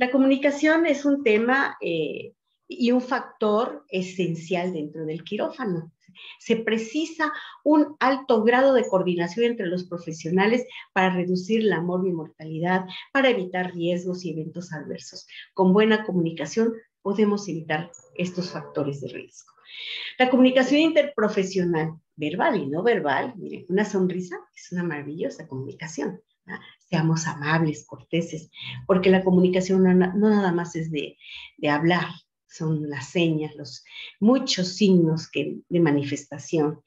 La comunicación es un tema y un factor esencial dentro del quirófano. Se precisa un alto grado de coordinación entre los profesionales para reducir la morbimortalidad, para evitar riesgos y eventos adversos. Con buena comunicación podemos evitar estos factores de riesgo. La comunicación interprofesional, verbal y no verbal, miren, una sonrisa es una maravillosa comunicación. ¿No? Seamos amables, corteses, porque la comunicación no nada más es de hablar, son las señas, los muchos signos de manifestación.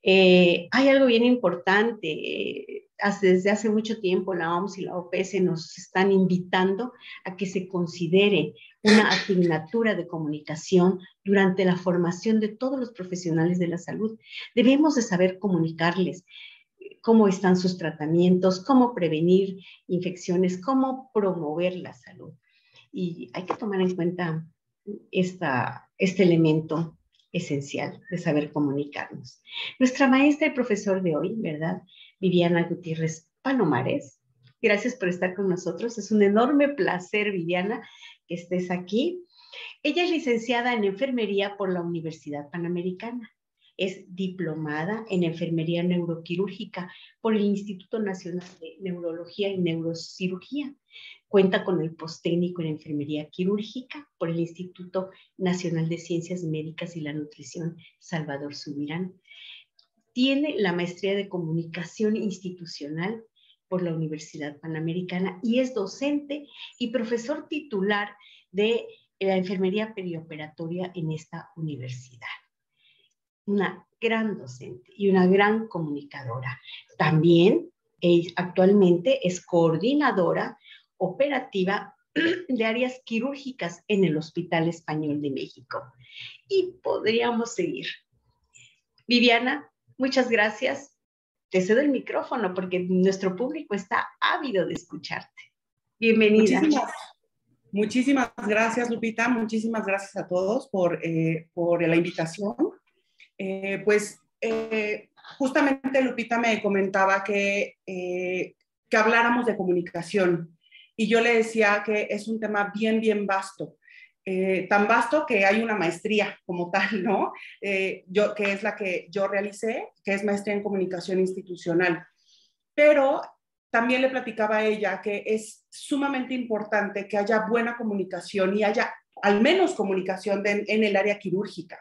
Hay algo bien importante, desde hace mucho tiempo la OMS y la OPS nos están invitando a que se considere una asignatura de comunicación durante la formación de todos los profesionales de la salud. Debemos de saber comunicarles cómo están sus tratamientos, cómo prevenir infecciones, cómo promover la salud. Y hay que tomar en cuenta este elemento esencial de saber comunicarnos. Nuestra maestra y profesor de hoy, ¿verdad? Viviana Gutiérrez Palomares. Gracias por estar con nosotros. Es un enorme placer, Viviana, que estés aquí. Ella es licenciada en enfermería por la Universidad Panamericana. Es diplomada en enfermería neuroquirúrgica por el Instituto Nacional de Neurología y Neurocirugía. Cuenta con el posttécnico en enfermería quirúrgica por el Instituto Nacional de Ciencias Médicas y la Nutrición Salvador Subirán. Tiene la maestría de comunicación institucional por la Universidad Panamericana y es docente y profesor titular de la enfermería perioperatoria en esta universidad. Una gran docente y una gran comunicadora. También actualmente es coordinadora operativa de áreas quirúrgicas en el Hospital Español de México. Y podríamos seguir. Viviana, muchas gracias. Te cedo el micrófono porque nuestro público está ávido de escucharte. Bienvenida. Muchísimas gracias, Lupita. Muchísimas gracias a todos por la invitación. Justamente Lupita me comentaba que habláramos de comunicación y yo le decía que es un tema bien vasto, tan vasto que hay una maestría como tal, ¿no? Que es la que yo realicé, que es maestría en comunicación institucional, pero también le platicaba a ella que es sumamente importante que haya buena comunicación y haya al menos comunicación en el área quirúrgica,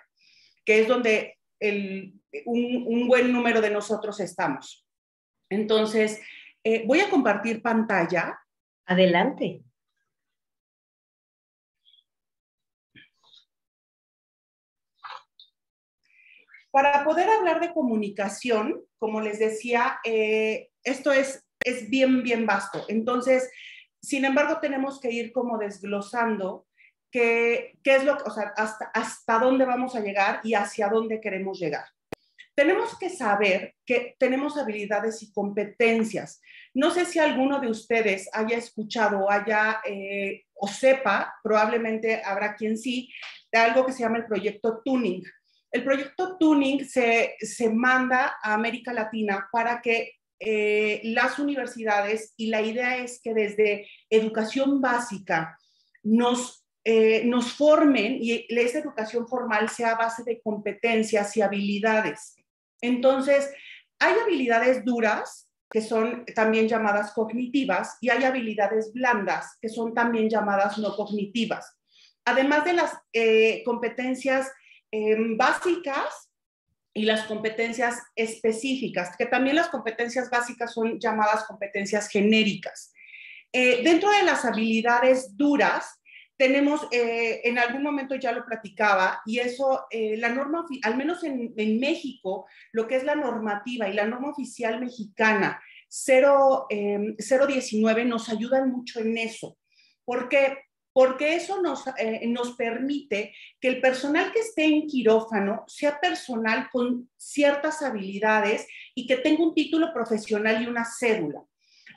que es donde un buen número de nosotros estamos. Entonces, voy a compartir pantalla. Adelante. Para poder hablar de comunicación, como les decía, esto es bien vasto. Entonces, sin embargo, tenemos que ir como desglosando qué es lo que, o sea, hasta dónde vamos a llegar y hacia dónde queremos llegar. Tenemos que saber que tenemos habilidades y competencias. No sé si alguno de ustedes haya escuchado o sepa, probablemente habrá quien sí, de algo que se llama el proyecto Tuning. El proyecto Tuning se manda a América Latina para que las universidades, y la idea es que desde educación básica nos formen y esa educación formal sea a base de competencias y habilidades. Entonces, hay habilidades duras, que son también llamadas cognitivas, y hay habilidades blandas, que son también llamadas no cognitivas. Además de las competencias básicas y las competencias específicas, que también las competencias básicas son llamadas competencias genéricas. Dentro de las habilidades duras, tenemos, en algún momento ya lo platicaba, y eso, la norma, al menos en México, lo que es la normativa y la norma oficial mexicana 019 nos ayudan mucho en eso. ¿Por qué? Porque eso nos permite que el personal que esté en quirófano sea personal con ciertas habilidades y que tenga un título profesional y una cédula.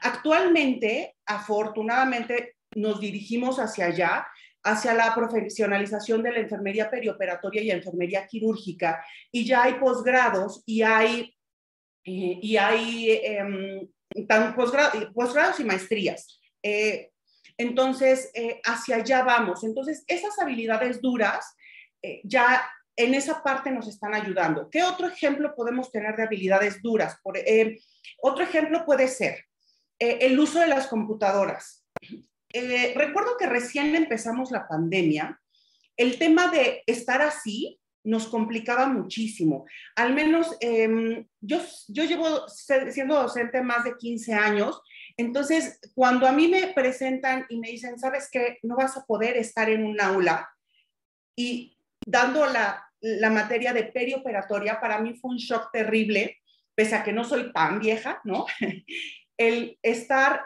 Actualmente, afortunadamente, nos dirigimos hacia allá, hacia la profesionalización de la enfermería perioperatoria y enfermería quirúrgica, y ya hay posgrados y hay posgrados y maestrías. Entonces, hacia allá vamos. Entonces, esas habilidades duras ya en esa parte nos están ayudando. ¿Qué otro ejemplo podemos tener de habilidades duras? Otro ejemplo puede ser el uso de las computadoras. Recuerdo que recién empezamos la pandemia, el tema de estar así nos complicaba muchísimo. Al menos yo llevo siendo docente más de 15 años, entonces cuando a mí me presentan y me dicen, ¿sabes qué? No vas a poder estar en un aula y dando la materia de perioperatoria, para mí fue un shock terrible, pese a que no soy tan vieja, ¿no? El estar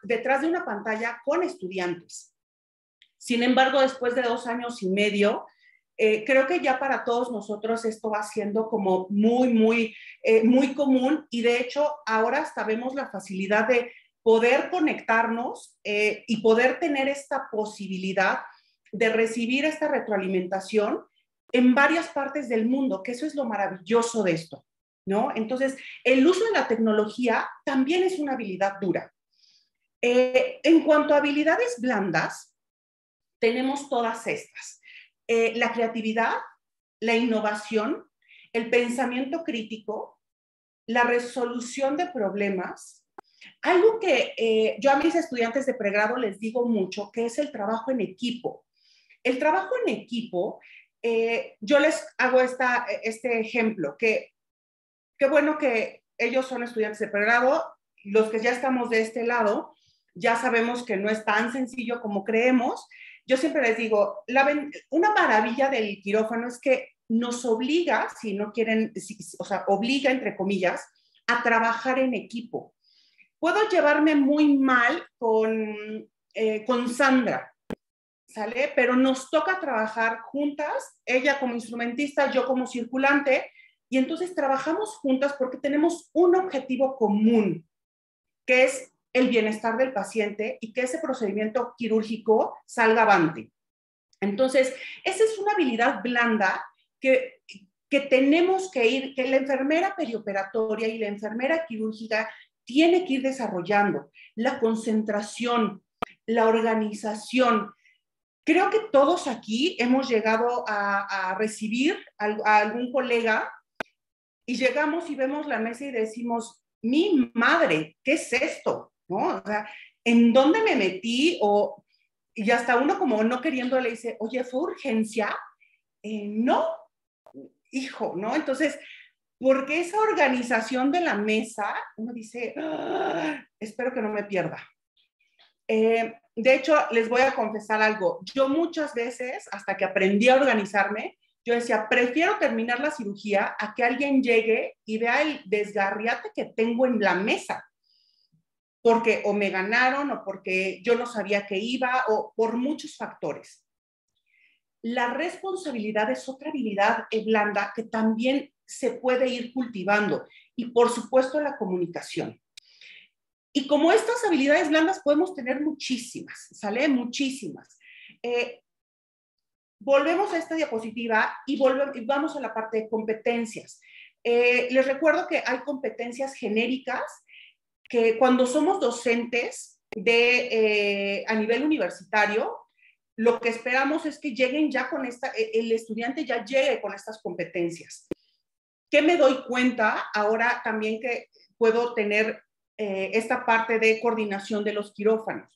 detrás de una pantalla con estudiantes. Sin embargo, después de 2 años y medio, creo que ya para todos nosotros esto va siendo como muy común, y de hecho ahora hasta vemos la facilidad de poder conectarnos y poder tener esta posibilidad de recibir esta retroalimentación en varias partes del mundo, que eso es lo maravilloso de esto, ¿no? Entonces, el uso de la tecnología también es una habilidad dura. En cuanto a habilidades blandas, tenemos todas estas. La creatividad, la innovación, el pensamiento crítico, la resolución de problemas. Algo que yo a mis estudiantes de pregrado les digo mucho, que es el trabajo en equipo. El trabajo en equipo, yo les hago este ejemplo, que qué bueno que ellos son estudiantes de pregrado, los que ya estamos de este lado, ya sabemos que no es tan sencillo como creemos. Yo siempre les digo, una maravilla del quirófano es que nos obliga, si no quieren, o sea, obliga, entre comillas, a trabajar en equipo. Puedo llevarme muy mal con Sandra, ¿sale? Pero nos toca trabajar juntas, ella como instrumentista, yo como circulante, y entonces trabajamos juntas porque tenemos un objetivo común, que es el bienestar del paciente y que ese procedimiento quirúrgico salga avante. Entonces, esa es una habilidad blanda que tenemos que la enfermera perioperatoria y la enfermera quirúrgica tiene que ir desarrollando. La concentración, la organización. Creo que todos aquí hemos llegado a recibir a algún colega y llegamos y vemos la mesa y decimos, mi madre, ¿qué es esto? ¿No? O sea, ¿en dónde me metí? Y hasta uno como no queriendo le dice, oye, ¿fue urgencia? No, hijo, ¿no? Entonces, porque esa organización de la mesa, uno dice, espero que no me pierda. De hecho, les voy a confesar algo. Yo muchas veces, hasta que aprendí a organizarme, yo decía, prefiero terminar la cirugía a que alguien llegue y vea el desgarriate que tengo en la mesa, porque o me ganaron o porque yo no sabía que iba o por muchos factores. La responsabilidad es otra habilidad blanda que también se puede ir cultivando, y por supuesto la comunicación. Y como estas habilidades blandas podemos tener muchísimas, ¿sale? Muchísimas. Volvemos a esta diapositiva y vamos a la parte de competencias. Les recuerdo que hay competencias genéricas que cuando somos docentes a nivel universitario, lo que esperamos es que lleguen ya con el estudiante ya llegue con estas competencias. ¿Qué me doy cuenta ahora también que puedo tener esta parte de coordinación de los quirófanos?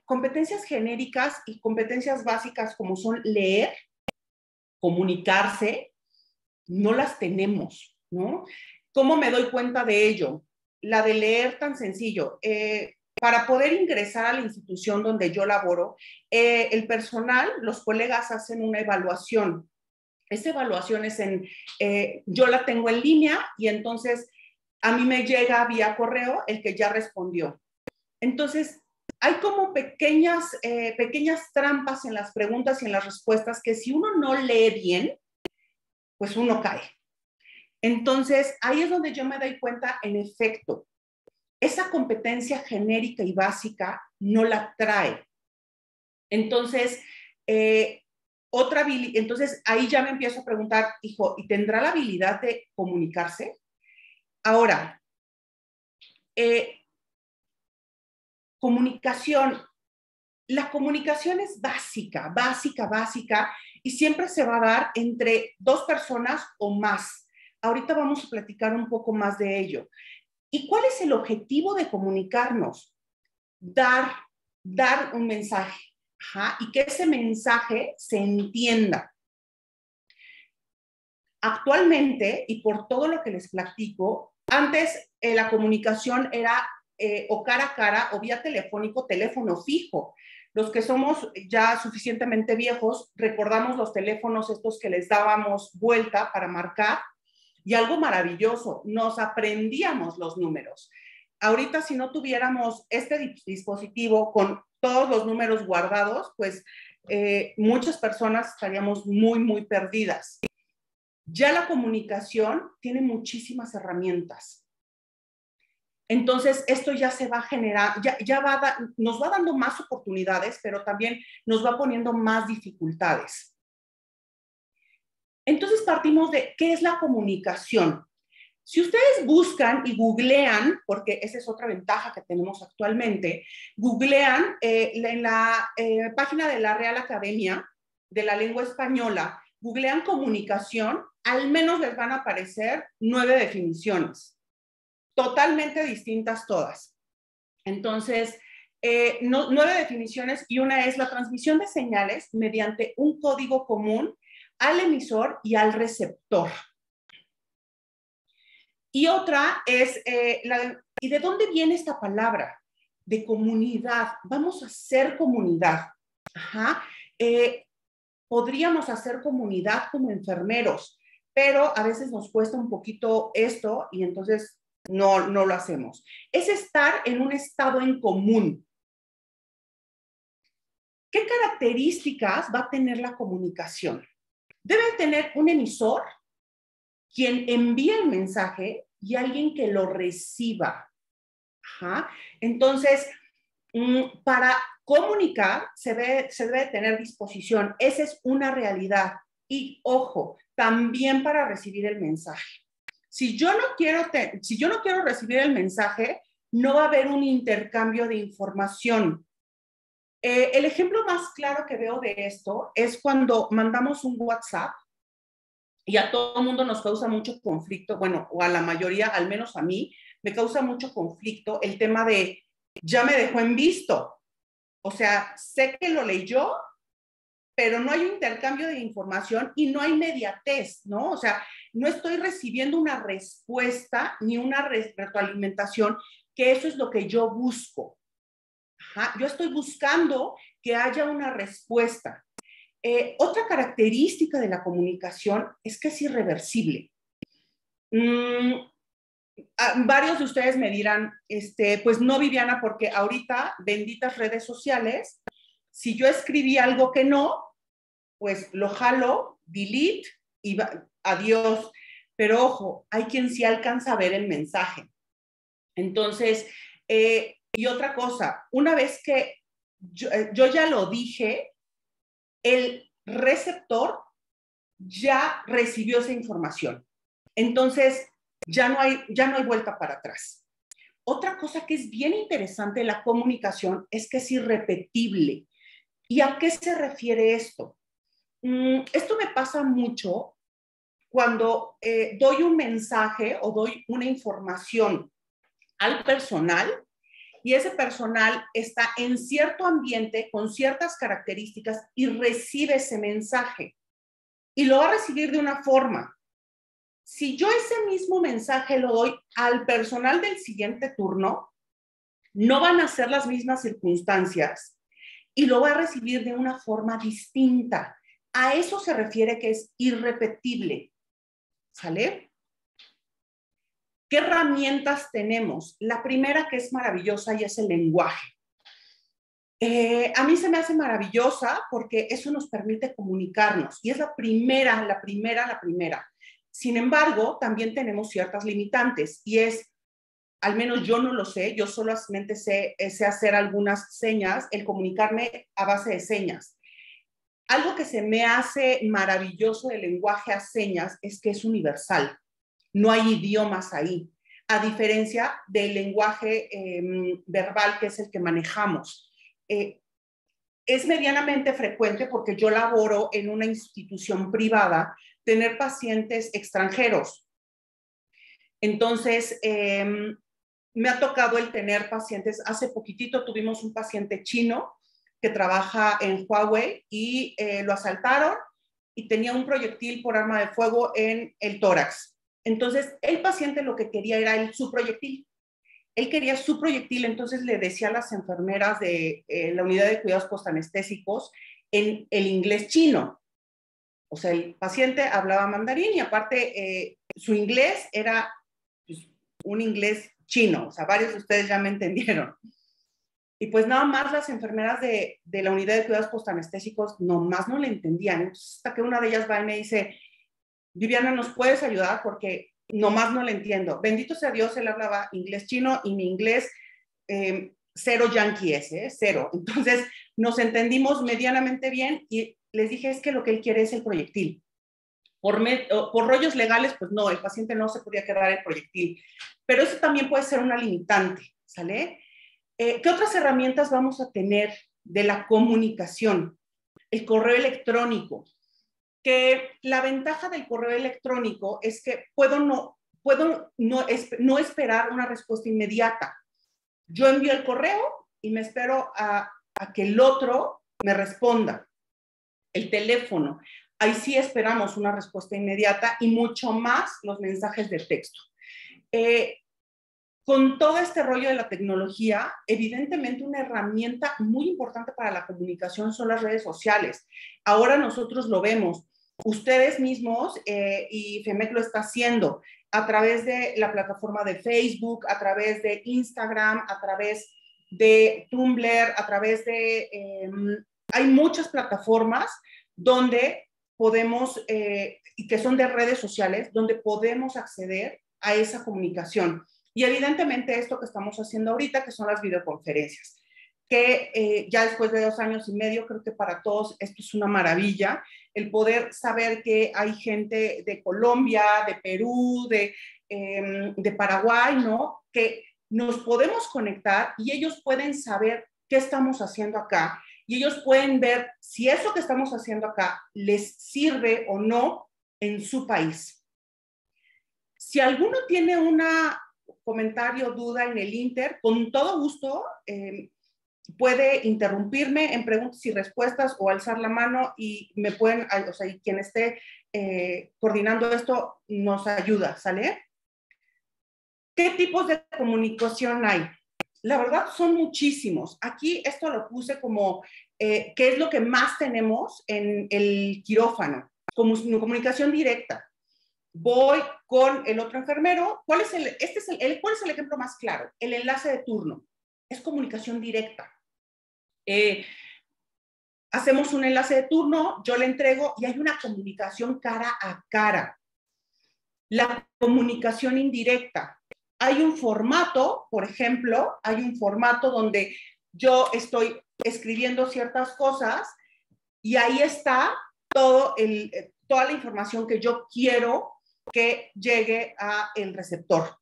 Competencias genéricas y competencias básicas como son leer, comunicarse, no las tenemos, ¿no? ¿Cómo me doy cuenta de ello? La de leer tan sencillo. Para poder ingresar a la institución donde yo laboro, el personal, los colegas hacen una evaluación. Esa evaluación es yo la tengo en línea y entonces a mí me llega vía correo el que ya respondió. Entonces, hay como pequeñas trampas en las preguntas y en las respuestas que si uno no lee bien, pues uno cae. Entonces, ahí es donde yo me doy cuenta, en efecto, esa competencia genérica y básica no la trae. Entonces, entonces ahí ya me empiezo a preguntar, hijo, ¿y tendrá la habilidad de comunicarse? Ahora, Comunicación. La comunicación es básica, básica, básica, y siempre se va a dar entre dos personas o más. Ahorita vamos a platicar un poco más de ello. ¿Y cuál es el objetivo de comunicarnos? Dar un mensaje, ajá, y que ese mensaje se entienda. Actualmente, y por todo lo que les platico, antes la comunicación era o cara a cara o vía telefónico, teléfono fijo. Los que somos ya suficientemente viejos, recordamos los teléfonos estos que les dábamos vuelta para marcar, y algo maravilloso, nos aprendíamos los números. Ahorita, si no tuviéramos este dispositivo con todos los números guardados, pues muchas personas estaríamos muy, muy perdidas. Ya la comunicación tiene muchísimas herramientas. Entonces, esto ya se va a generar, nos va dando más oportunidades, pero también nos va poniendo más dificultades. Entonces, partimos de ¿qué es la comunicación? Si ustedes buscan y googlean, porque esa es otra ventaja que tenemos actualmente, googlean en la página de la Real Academia de la Lengua Española, googlean comunicación, al menos les van a aparecer 9 definiciones, totalmente distintas todas. Entonces, 9 definiciones, y una es la transmisión de señales mediante un código común al emisor y al receptor. Y otra es, ¿y de dónde viene esta palabra? De comunidad. Vamos a hacer comunidad. Ajá. Podríamos hacer comunidad como enfermeros, pero a veces nos cuesta un poquito esto y entonces no lo hacemos. Es estar en un estado en común. ¿Qué características va a tener la comunicación? Debe tener un emisor, quien envía el mensaje, y alguien que lo reciba. Ajá. Entonces, para comunicar se debe tener disposición. Esa es una realidad. Y ojo, también para recibir el mensaje. Si yo no quiero recibir el mensaje, no va a haber un intercambio de información. El ejemplo más claro que veo de esto es cuando mandamos un WhatsApp y a todo el mundo nos causa mucho conflicto, bueno, o a la mayoría, al menos a mí, me causa mucho conflicto el tema de ya me dejó en visto. O sea, sé que lo leyó, pero no hay un intercambio de información y no hay inmediatez, ¿no? O sea, no estoy recibiendo una respuesta ni una retroalimentación, que eso es lo que yo busco. Ajá. Yo estoy buscando que haya una respuesta. Otra característica de la comunicación es que es irreversible. Varios de ustedes me dirán, pues no, Viviana, porque ahorita, benditas redes sociales, si yo escribí algo que no, pues lo jalo, delete y adiós. Pero ojo, hay quien sí alcanza a ver el mensaje. Entonces, y otra cosa, una vez que yo ya lo dije, el receptor ya recibió esa información. Entonces, ya no hay vuelta para atrás. Otra cosa que es bien interesante de la comunicación es que es irrepetible. ¿Y a qué se refiere esto? Esto me pasa mucho cuando doy un mensaje o doy una información al personal, y ese personal está en cierto ambiente con ciertas características y recibe ese mensaje. Y lo va a recibir de una forma. Si yo ese mismo mensaje lo doy al personal del siguiente turno, no van a ser las mismas circunstancias y lo va a recibir de una forma distinta. A eso se refiere que es irrepetible. ¿Sale? ¿Qué herramientas tenemos? La primera, que es maravillosa, y es el lenguaje. A mí se me hace maravillosa porque eso nos permite comunicarnos y es la primera. Sin embargo, también tenemos ciertas limitantes y es, al menos yo no lo sé, yo solamente sé hacer algunas señas, el comunicarme a base de señas. Algo que se me hace maravilloso del lenguaje a señas es que es universal. No hay idiomas ahí. a diferencia del lenguaje verbal, que es el que manejamos. Es medianamente frecuente, porque yo laboro en una institución privada, tener pacientes extranjeros. Entonces, me ha tocado el tener pacientes. Hace poquitito tuvimos un paciente chino que trabaja en Huawei y lo asaltaron y tenía un proyectil por arma de fuego en el tórax. Entonces, el paciente lo que quería era su proyectil. Él quería su proyectil, entonces le decía a las enfermeras de la unidad de cuidados postanestésicos en el inglés chino. O sea, el paciente hablaba mandarín y aparte su inglés era pues, un inglés chino. O sea, varios de ustedes ya me entendieron. Y pues nada más las enfermeras de la unidad de cuidados postanestésicos nomás no le entendían. Entonces, hasta que una de ellas va y me dice, Viviana, ¿nos puedes ayudar? Porque nomás no le entiendo. Bendito sea Dios, él hablaba inglés chino y mi inglés cero yankee es, cero. Entonces nos entendimos medianamente bien y les dije, es que lo que él quiere es el proyectil. Por rollos legales, pues no, el paciente no se podía quedar el proyectil. Pero eso también puede ser una limitante, ¿sale? ¿Qué otras herramientas vamos a tener de la comunicación? El correo electrónico. Que la ventaja del correo electrónico es que puedo no esperar una respuesta inmediata. Yo envío el correo y me espero a que el otro me responda. El teléfono, ahí sí esperamos una respuesta inmediata y mucho más los mensajes de texto. Con todo este rollo de la tecnología, evidentemente una herramienta muy importante para la comunicación son las redes sociales. Ahora nosotros lo vemos. Ustedes mismos, y FEMEC lo está haciendo, a través de la plataforma de Facebook, a través de Instagram, a través de Tumblr, a través de... hay muchas plataformas donde podemos, y que son de redes sociales, donde podemos acceder a esa comunicación. Y evidentemente esto que estamos haciendo ahorita, que son las videoconferencias, que ya después de 2 años y medio, creo que para todos esto es una maravilla, el poder saber que hay gente de Colombia, de Perú, de Paraguay, ¿no? Que nos podemos conectar y ellos pueden saber qué estamos haciendo acá y ellos pueden ver si eso que estamos haciendo acá les sirve o no en su país. Si alguno tiene una comentario, duda en el Inter, con todo gusto puede interrumpirme en preguntas y respuestas o alzar la mano y me pueden, o sea, y quien esté coordinando esto nos ayuda, ¿sale? ¿Qué tipos de comunicación hay? La verdad son muchísimos. Aquí esto lo puse como qué es lo que más tenemos en el quirófano, como comunicación directa. Voy con el otro enfermero. ¿Cuál es el ejemplo más claro? El enlace de turno. Es comunicación directa. Hacemos un enlace de turno, yo le entrego y hay una comunicación cara a cara. La comunicación indirecta. Hay un formato, por ejemplo, hay un formato donde yo estoy escribiendo ciertas cosas y ahí está toda la información que yo quiero que llegue al receptor.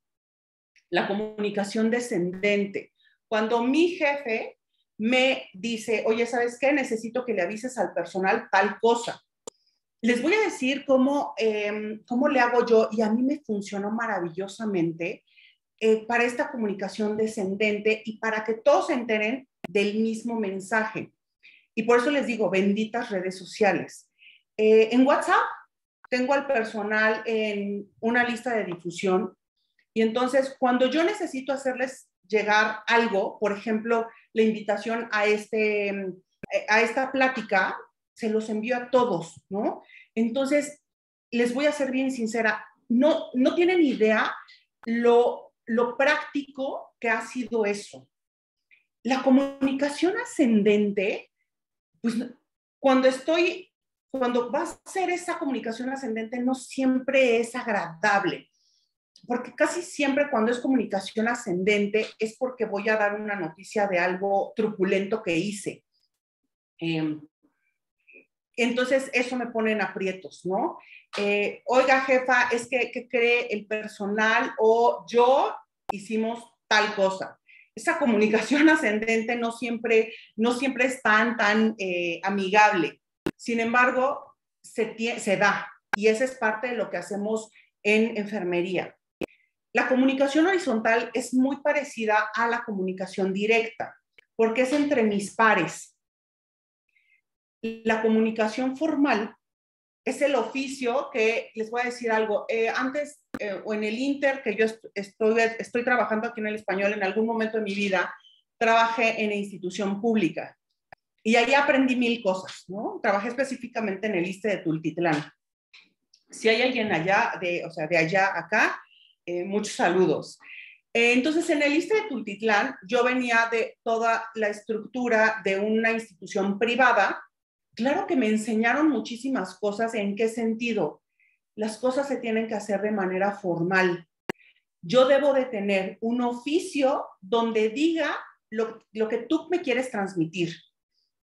La comunicación descendente. Cuando mi jefe me dice, oye, ¿sabes qué? Necesito que le avises al personal tal cosa. Les voy a decir cómo le hago yo y a mí me funcionó maravillosamente para esta comunicación descendente y para que todos se enteren del mismo mensaje. Y por eso les digo, benditas redes sociales. En WhatsApp tengo al personal en una lista de difusión y entonces cuando yo necesito hacerles llegar algo, por ejemplo, la invitación a esta plática, se los envío a todos, ¿no? Entonces, les voy a ser bien sincera, no tienen idea lo práctico que ha sido eso. La comunicación ascendente, pues cuando va a ser esa comunicación ascendente, no siempre es agradable, porque casi siempre cuando es comunicación ascendente es porque voy a dar una noticia de algo truculento que hice. Entonces eso me pone en aprietos, ¿no? oiga jefa, es que ¿qué cree el personal? O yo hicimos tal cosa. Esa comunicación ascendente no siempre es tan amigable. Sin embargo, se da, y esa es parte de lo que hacemos en enfermería. La comunicación horizontal es muy parecida a la comunicación directa, porque es entre mis pares. La comunicación formal es el oficio que, les voy a decir algo, antes o en el Inter, que yo estoy trabajando aquí en el Español, en algún momento de mi vida, trabajé en institución pública y ahí aprendí 1000 cosas, ¿no? Trabajé específicamente en el ISSSTE de Tultitlán. Si hay alguien allá, de allá a acá, muchos saludos. Entonces, en el ISSSTE de Tultitlán, yo venía de toda la estructura de una institución privada. Claro que me enseñaron muchísimas cosas. ¿En qué sentido? Las cosas se tienen que hacer de manera formal. Yo debo de tener un oficio donde diga lo que tú me quieres transmitir.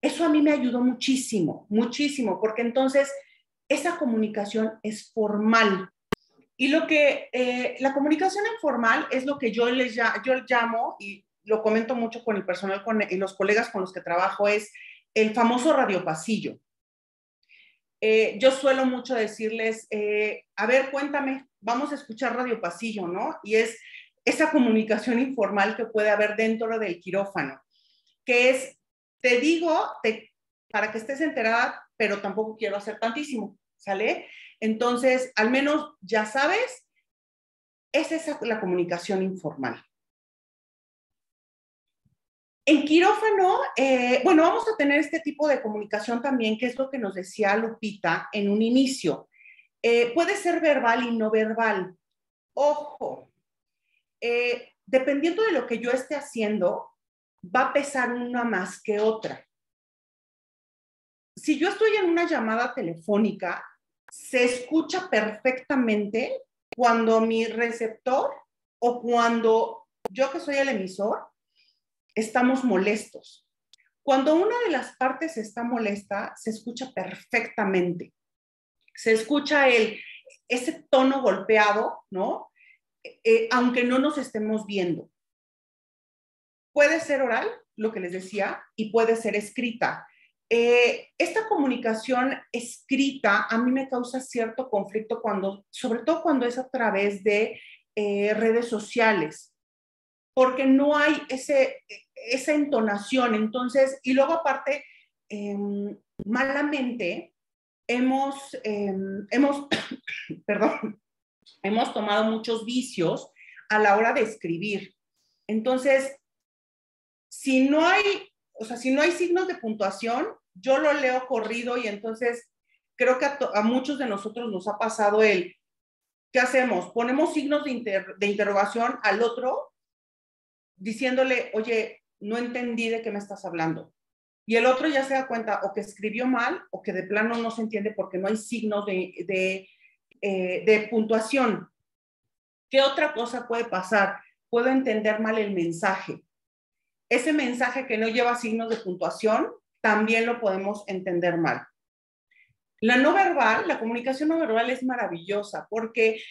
Eso a mí me ayudó muchísimo, muchísimo, porque entonces esa comunicación es formal. Y la comunicación informal es lo que yo llamo, y lo comento mucho con el personal y los colegas con los que trabajo, es el famoso radiopasillo. Yo suelo mucho decirles, a ver, cuéntame, vamos a escuchar radiopasillo, ¿no? Y es esa comunicación informal que puede haber dentro del quirófano, que es, te digo, para que estés enterada, pero tampoco quiero hacer tantísimo, ¿sale? Entonces, al menos ya sabes, esa es la comunicación informal. En quirófano, bueno, vamos a tener este tipo de comunicación también, que es lo que nos decía Lupita en un inicio. Puede ser verbal y no verbal. Ojo, dependiendo de lo que yo esté haciendo, va a pesar una más que otra. Si yo estoy en una llamada telefónica, se escucha perfectamente cuando mi receptor o cuando yo, que soy el emisor, estamos molestos. Cuando una de las partes está molesta, se escucha perfectamente. Se escucha ese tono golpeado, ¿no? Aunque no nos estemos viendo. Puede ser oral, lo que les decía, y puede ser escrita. Esta comunicación escrita a mí me causa cierto conflicto sobre todo cuando es a través de redes sociales, porque no hay esa entonación. Entonces, y luego aparte, malamente perdón, hemos tomado muchos vicios a la hora de escribir. Entonces, si no hay signos de puntuación, yo lo leo corrido, y entonces creo que a muchos de nosotros nos ha pasado ¿qué hacemos? Ponemos signos de interrogación al otro diciéndole, oye, no entendí de qué me estás hablando. Y el otro ya se da cuenta o que escribió mal o que de plano no se entiende porque no hay signos de puntuación. ¿Qué otra cosa puede pasar? Puedo entender mal el mensaje. Ese mensaje que no lleva signos de puntuación, también lo podemos entender mal. La comunicación no verbal es maravillosa porque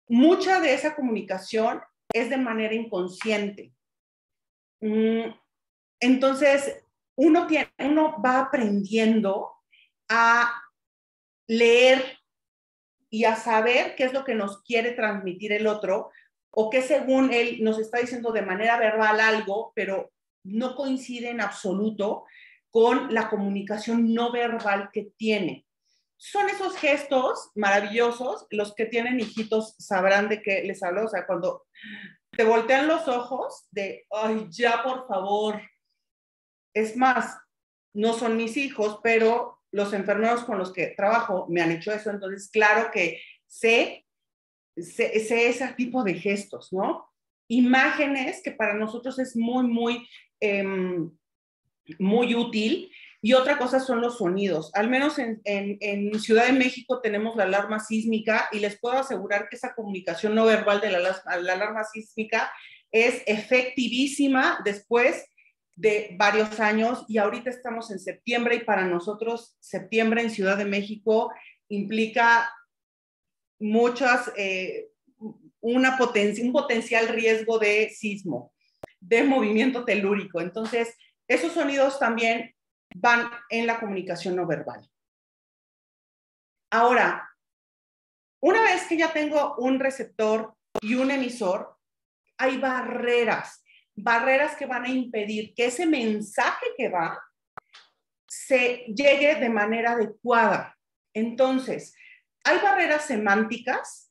mucha de esa comunicación es de manera inconsciente. Entonces, uno va aprendiendo a leer y a saber qué es lo que nos quiere transmitir el otro, o que según él nos está diciendo de manera verbal algo, pero no coincide en absoluto con la comunicación no verbal que tiene. Son esos gestos maravillosos. Los que tienen hijitos sabrán de qué les hablo. O sea, cuando te voltean los ojos de, ay, ya, por favor. Es más, no son mis hijos, pero los enfermeros con los que trabajo me han hecho eso. Entonces, claro que sé ese tipo de gestos, ¿no? Imágenes que para nosotros es muy, muy, muy útil. Y otra cosa son los sonidos. Al menos en Ciudad de México tenemos la alarma sísmica, y les puedo asegurar que esa comunicación no verbal de la alarma sísmica es efectivísima después de varios años. Y ahorita estamos en septiembre, y para nosotros septiembre en Ciudad de México implica muchas, un potencial riesgo de sismo, de movimiento telúrico. Entonces, esos sonidos también van en la comunicación no verbal. Ahora, una vez que ya tengo un receptor y un emisor, hay barreras que van a impedir que ese mensaje que va se llegue de manera adecuada. Entonces, hay barreras semánticas,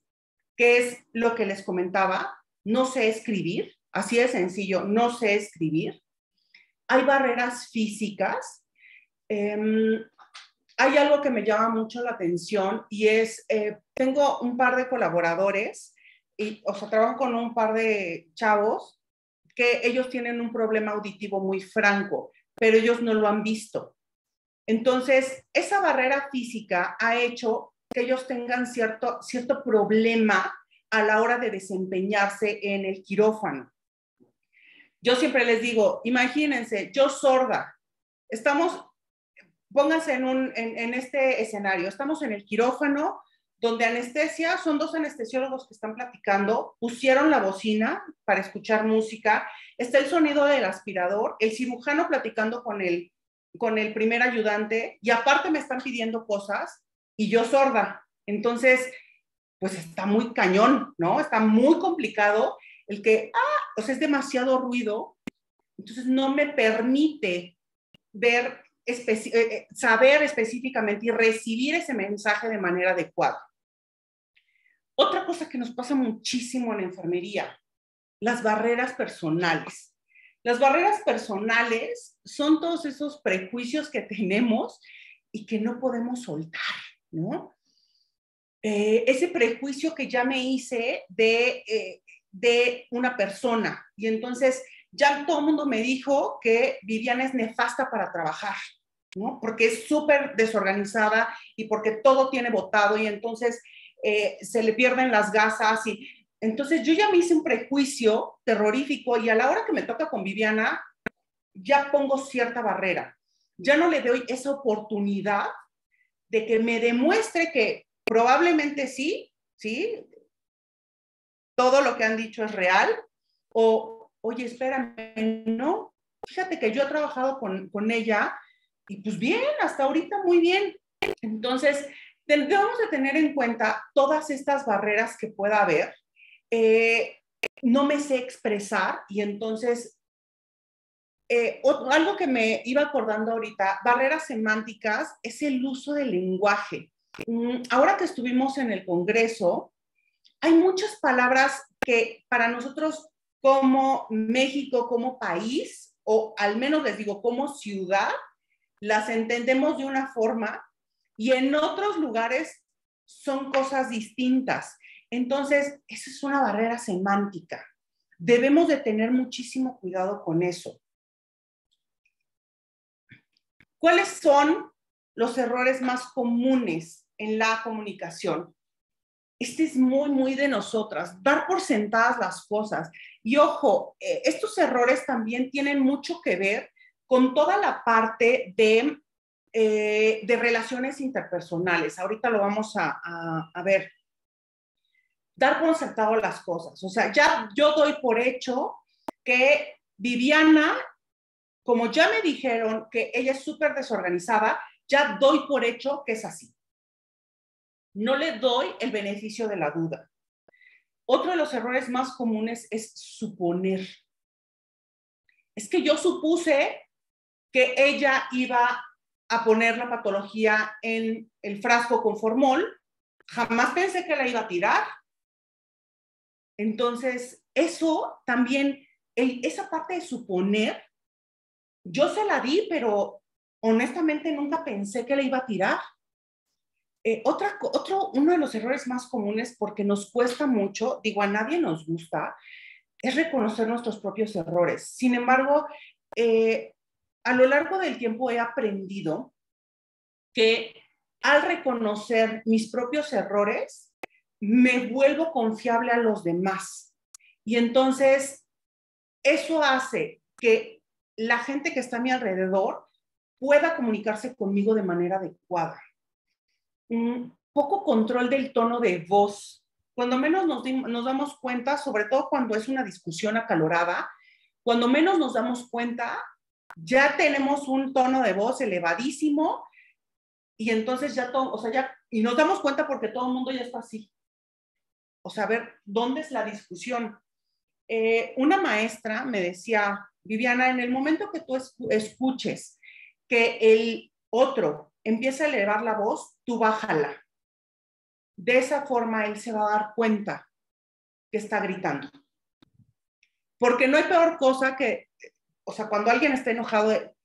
que es lo que les comentaba, no sé escribir, así de sencillo, no sé escribir. Hay barreras físicas. Hay algo que me llama mucho la atención y es, tengo un par de colaboradores, trabajo con un par de chavos que ellos tienen un problema auditivo muy franco, pero ellos no lo han visto. Entonces, esa barrera física ha hecho que ellos tengan cierto problema a la hora de desempeñarse en el quirófano. Yo siempre les digo, imagínense, yo sorda, pónganse en este escenario, estamos en el quirófano, donde anestesia, son dos anestesiólogos que están platicando, pusieron la bocina para escuchar música, está el sonido del aspirador, el cirujano platicando con el primer ayudante, y aparte me están pidiendo cosas, y yo sorda. Entonces, pues está muy cañón, ¿no? Está muy complicado el que, es demasiado ruido, entonces no me permite saber específicamente y recibir ese mensaje de manera adecuada. Otra cosa que nos pasa muchísimo en la enfermería, las barreras personales. Las barreras personales son todos esos prejuicios que tenemos y que no podemos soltar, ¿no? Ese prejuicio que ya me hice de una persona, y entonces ya todo el mundo me dijo que Viviana es nefasta para trabajar, ¿no? Porque es súper desorganizada y porque todo tiene botado y entonces se le pierden las gasas y entonces yo ya me hice un prejuicio terrorífico y a la hora que me toca con Viviana ya pongo cierta barrera. Ya no le doy esa oportunidad de que me demuestre que probablemente sí, todo lo que han dicho es real, o, oye, espérame, no, fíjate que yo he trabajado con ella y pues bien, hasta ahorita muy bien. Entonces, debemos de tener en cuenta todas estas barreras que pueda haber. No me sé expresar y entonces, algo que me iba acordando ahorita, barreras semánticas, es el uso del lenguaje. Ahora que estuvimos en el Congreso, hay muchas palabras que para nosotros como México, como país, o al menos les digo como ciudad, las entendemos de una forma y en otros lugares son cosas distintas. Entonces, esa es una barrera semántica. Debemos de tener muchísimo cuidado con eso. ¿Cuáles son los errores más comunes en la comunicación? Este es muy, muy de nosotras, dar por sentadas las cosas. Y ojo, estos errores también tienen mucho que ver con toda la parte de relaciones interpersonales. Ahorita lo vamos a ver. Dar por sentado las cosas. O sea, ya yo doy por hecho que Viviana, como ya me dijeron que ella es súper desorganizada, ya doy por hecho que es así. No le doy el beneficio de la duda. Otro de los errores más comunes es suponer. Es que yo supuse que ella iba a poner la patología en el frasco con formol, jamás pensé que la iba a tirar. Entonces, eso también, esa parte de suponer, yo se la di, pero honestamente nunca pensé que la iba a tirar. Uno de los errores más comunes, porque nos cuesta mucho, digo, a nadie nos gusta, es reconocer nuestros propios errores. Sin embargo, a lo largo del tiempo he aprendido que al reconocer mis propios errores, me vuelvo confiable a los demás. Y entonces, eso hace que la gente que está a mi alrededor pueda comunicarse conmigo de manera adecuada. poco control del tono de voz. Cuando menos nos damos cuenta, sobre todo cuando es una discusión acalorada, cuando menos nos damos cuenta, ya tenemos un tono de voz elevadísimo y entonces ya todo, o sea, ya, y nos damos cuenta porque todo el mundo ya está así. O sea, a ver, ¿dónde es la discusión? Una maestra me decía, Viviana, en el momento que tú escuches que el otro empieza a elevar la voz, tú bájala. De esa forma él se va a dar cuenta que está gritando. Porque no hay peor cosa que, o sea, cuando alguien está enojado,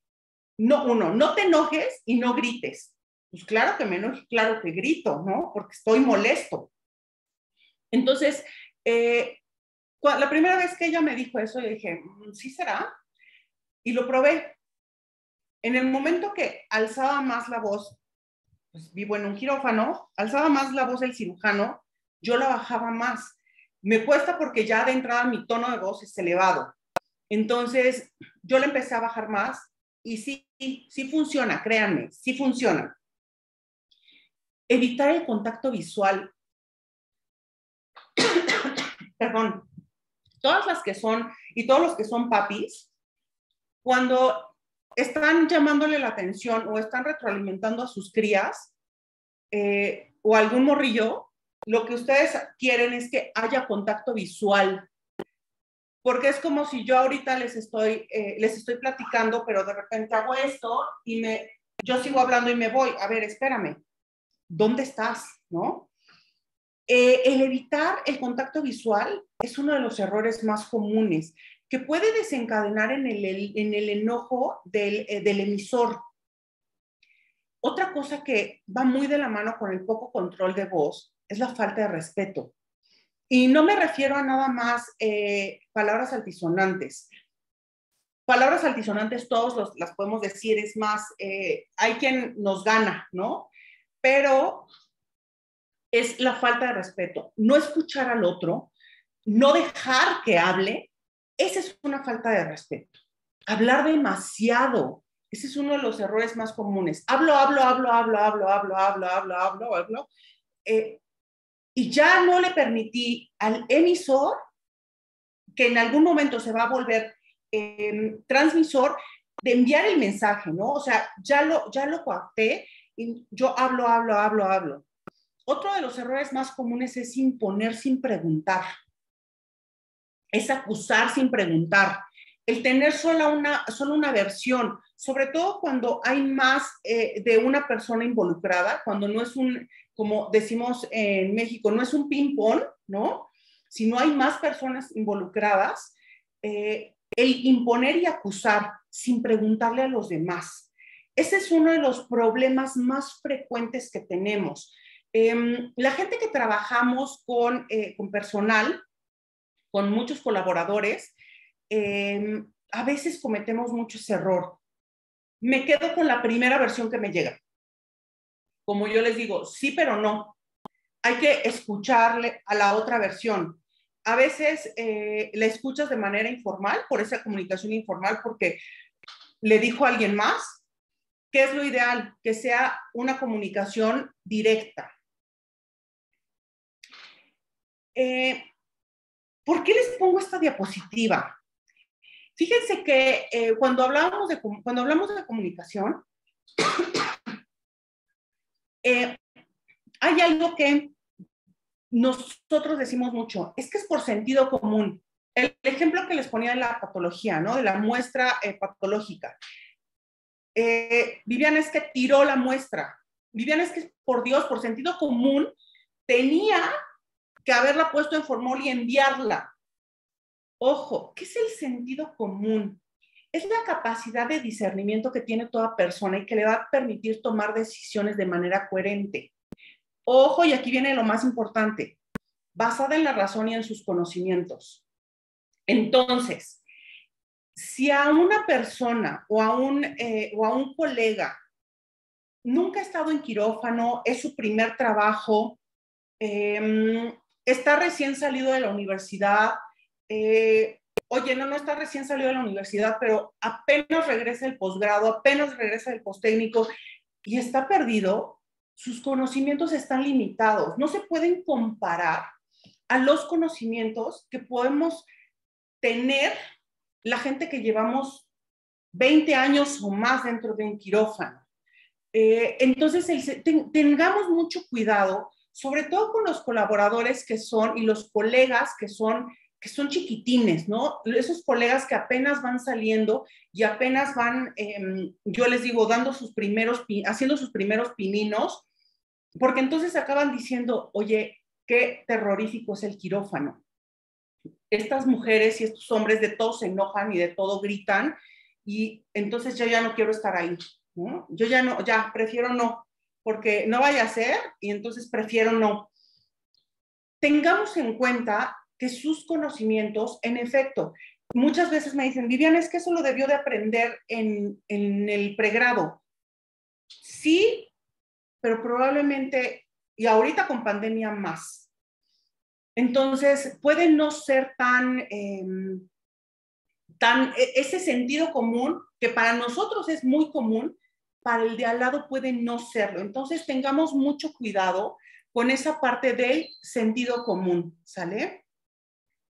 no te enojes y no grites. Pues claro que me enojo, claro que grito, ¿no? Porque estoy molesto. Entonces, la primera vez que ella me dijo eso, yo dije, ¿sí será? Y lo probé. En el momento que alzaba más la voz, pues vivo en un quirófano, alzaba más la voz el cirujano, yo la bajaba más. Me cuesta porque ya de entrada mi tono de voz es elevado. Entonces, yo le empecé a bajar más y sí funciona, créanme, sí funciona. Evitar el contacto visual. Perdón, todas las que son y todos los que son papis, cuando están llamándole la atención o están retroalimentando a sus crías o algún morrillo, lo que ustedes quieren es que haya contacto visual. Porque es como si yo ahorita les estoy platicando, pero de repente hago esto y yo sigo hablando y me voy. A ver, espérame, ¿dónde estás? ¿No? El evitar el contacto visual es uno de los errores más comunes que puede desencadenar en el enojo del emisor. Otra cosa que va muy de la mano con el poco control de voz es la falta de respeto. Y no me refiero a nada más palabras altisonantes. Palabras altisonantes todos las podemos decir, es más, hay quien nos gana, ¿no? Pero es la falta de respeto. No escuchar al otro, no dejar que hable, esa es una falta de respeto. Hablar demasiado, ese es uno de los errores más comunes. Hablo, y ya no le permití al emisor, que en algún momento se va a volver transmisor, de enviar el mensaje, ¿no? O sea, ya lo coapté y yo hablo. Otro de los errores más comunes es imponer sin preguntar, es acusar sin preguntar, el tener solo una versión, sobre todo cuando hay más de una persona involucrada, cuando no es como decimos en México, no es un ping-pong, ¿no? Si no hay más personas involucradas, el imponer y acusar sin preguntarle a los demás. Ese es uno de los problemas más frecuentes que tenemos. La gente que trabajamos con personal, con muchos colaboradores, a veces cometemos mucho ese error. Me quedo con la primera versión que me llega. Como yo les digo, sí, pero no. Hay que escucharle a la otra versión. A veces la escuchas de manera informal, por esa comunicación informal, porque le dijo a alguien más. ¿Qué es lo ideal? Que sea una comunicación directa. ¿Por qué les pongo esta diapositiva? Fíjense que cuando hablamos de comunicación, hay algo que nosotros decimos mucho, es que es por sentido común. El ejemplo que les ponía de la patología, ¿no? De la muestra patológica. Viviana, es que tiró la muestra. Viviana, es que, por Dios, por sentido común, tenía que haberla puesto en formol y enviarla. Ojo, ¿qué es el sentido común? Es la capacidad de discernimiento que tiene toda persona y que le va a permitir tomar decisiones de manera coherente. Ojo, y aquí viene lo más importante, basada en la razón y en sus conocimientos. Entonces, si a una persona o a un colega nunca ha estado en quirófano, es su primer trabajo, está recién salido de la universidad, oye, no está recién salido de la universidad, pero apenas regresa el posgrado, apenas regresa el posttécnico y está perdido, sus conocimientos están limitados. No se pueden comparar a los conocimientos que podemos tener la gente que llevamos 20 años o más dentro de un quirófano. Entonces, tengamos mucho cuidado, sobre todo con los colaboradores que son y los colegas que son chiquitines, ¿no? Esos colegas que apenas van saliendo y apenas van, yo les digo, haciendo sus primeros pininos, porque entonces acaban diciendo, oye, qué terrorífico es el quirófano. Estas mujeres y estos hombres de todo se enojan y de todo gritan, y entonces yo ya no quiero estar ahí, ¿no? Yo ya prefiero no, porque no vaya a ser, y entonces prefiero no. Tengamos en cuenta que sus conocimientos, en efecto, muchas veces me dicen, Viviana, es que eso lo debió de aprender en el pregrado. Sí, pero probablemente, y ahorita con pandemia más. Entonces, puede no ser ese sentido común, que para nosotros es muy común, para el de al lado puede no serlo. Entonces, tengamos mucho cuidado con esa parte del sentido común, ¿sale?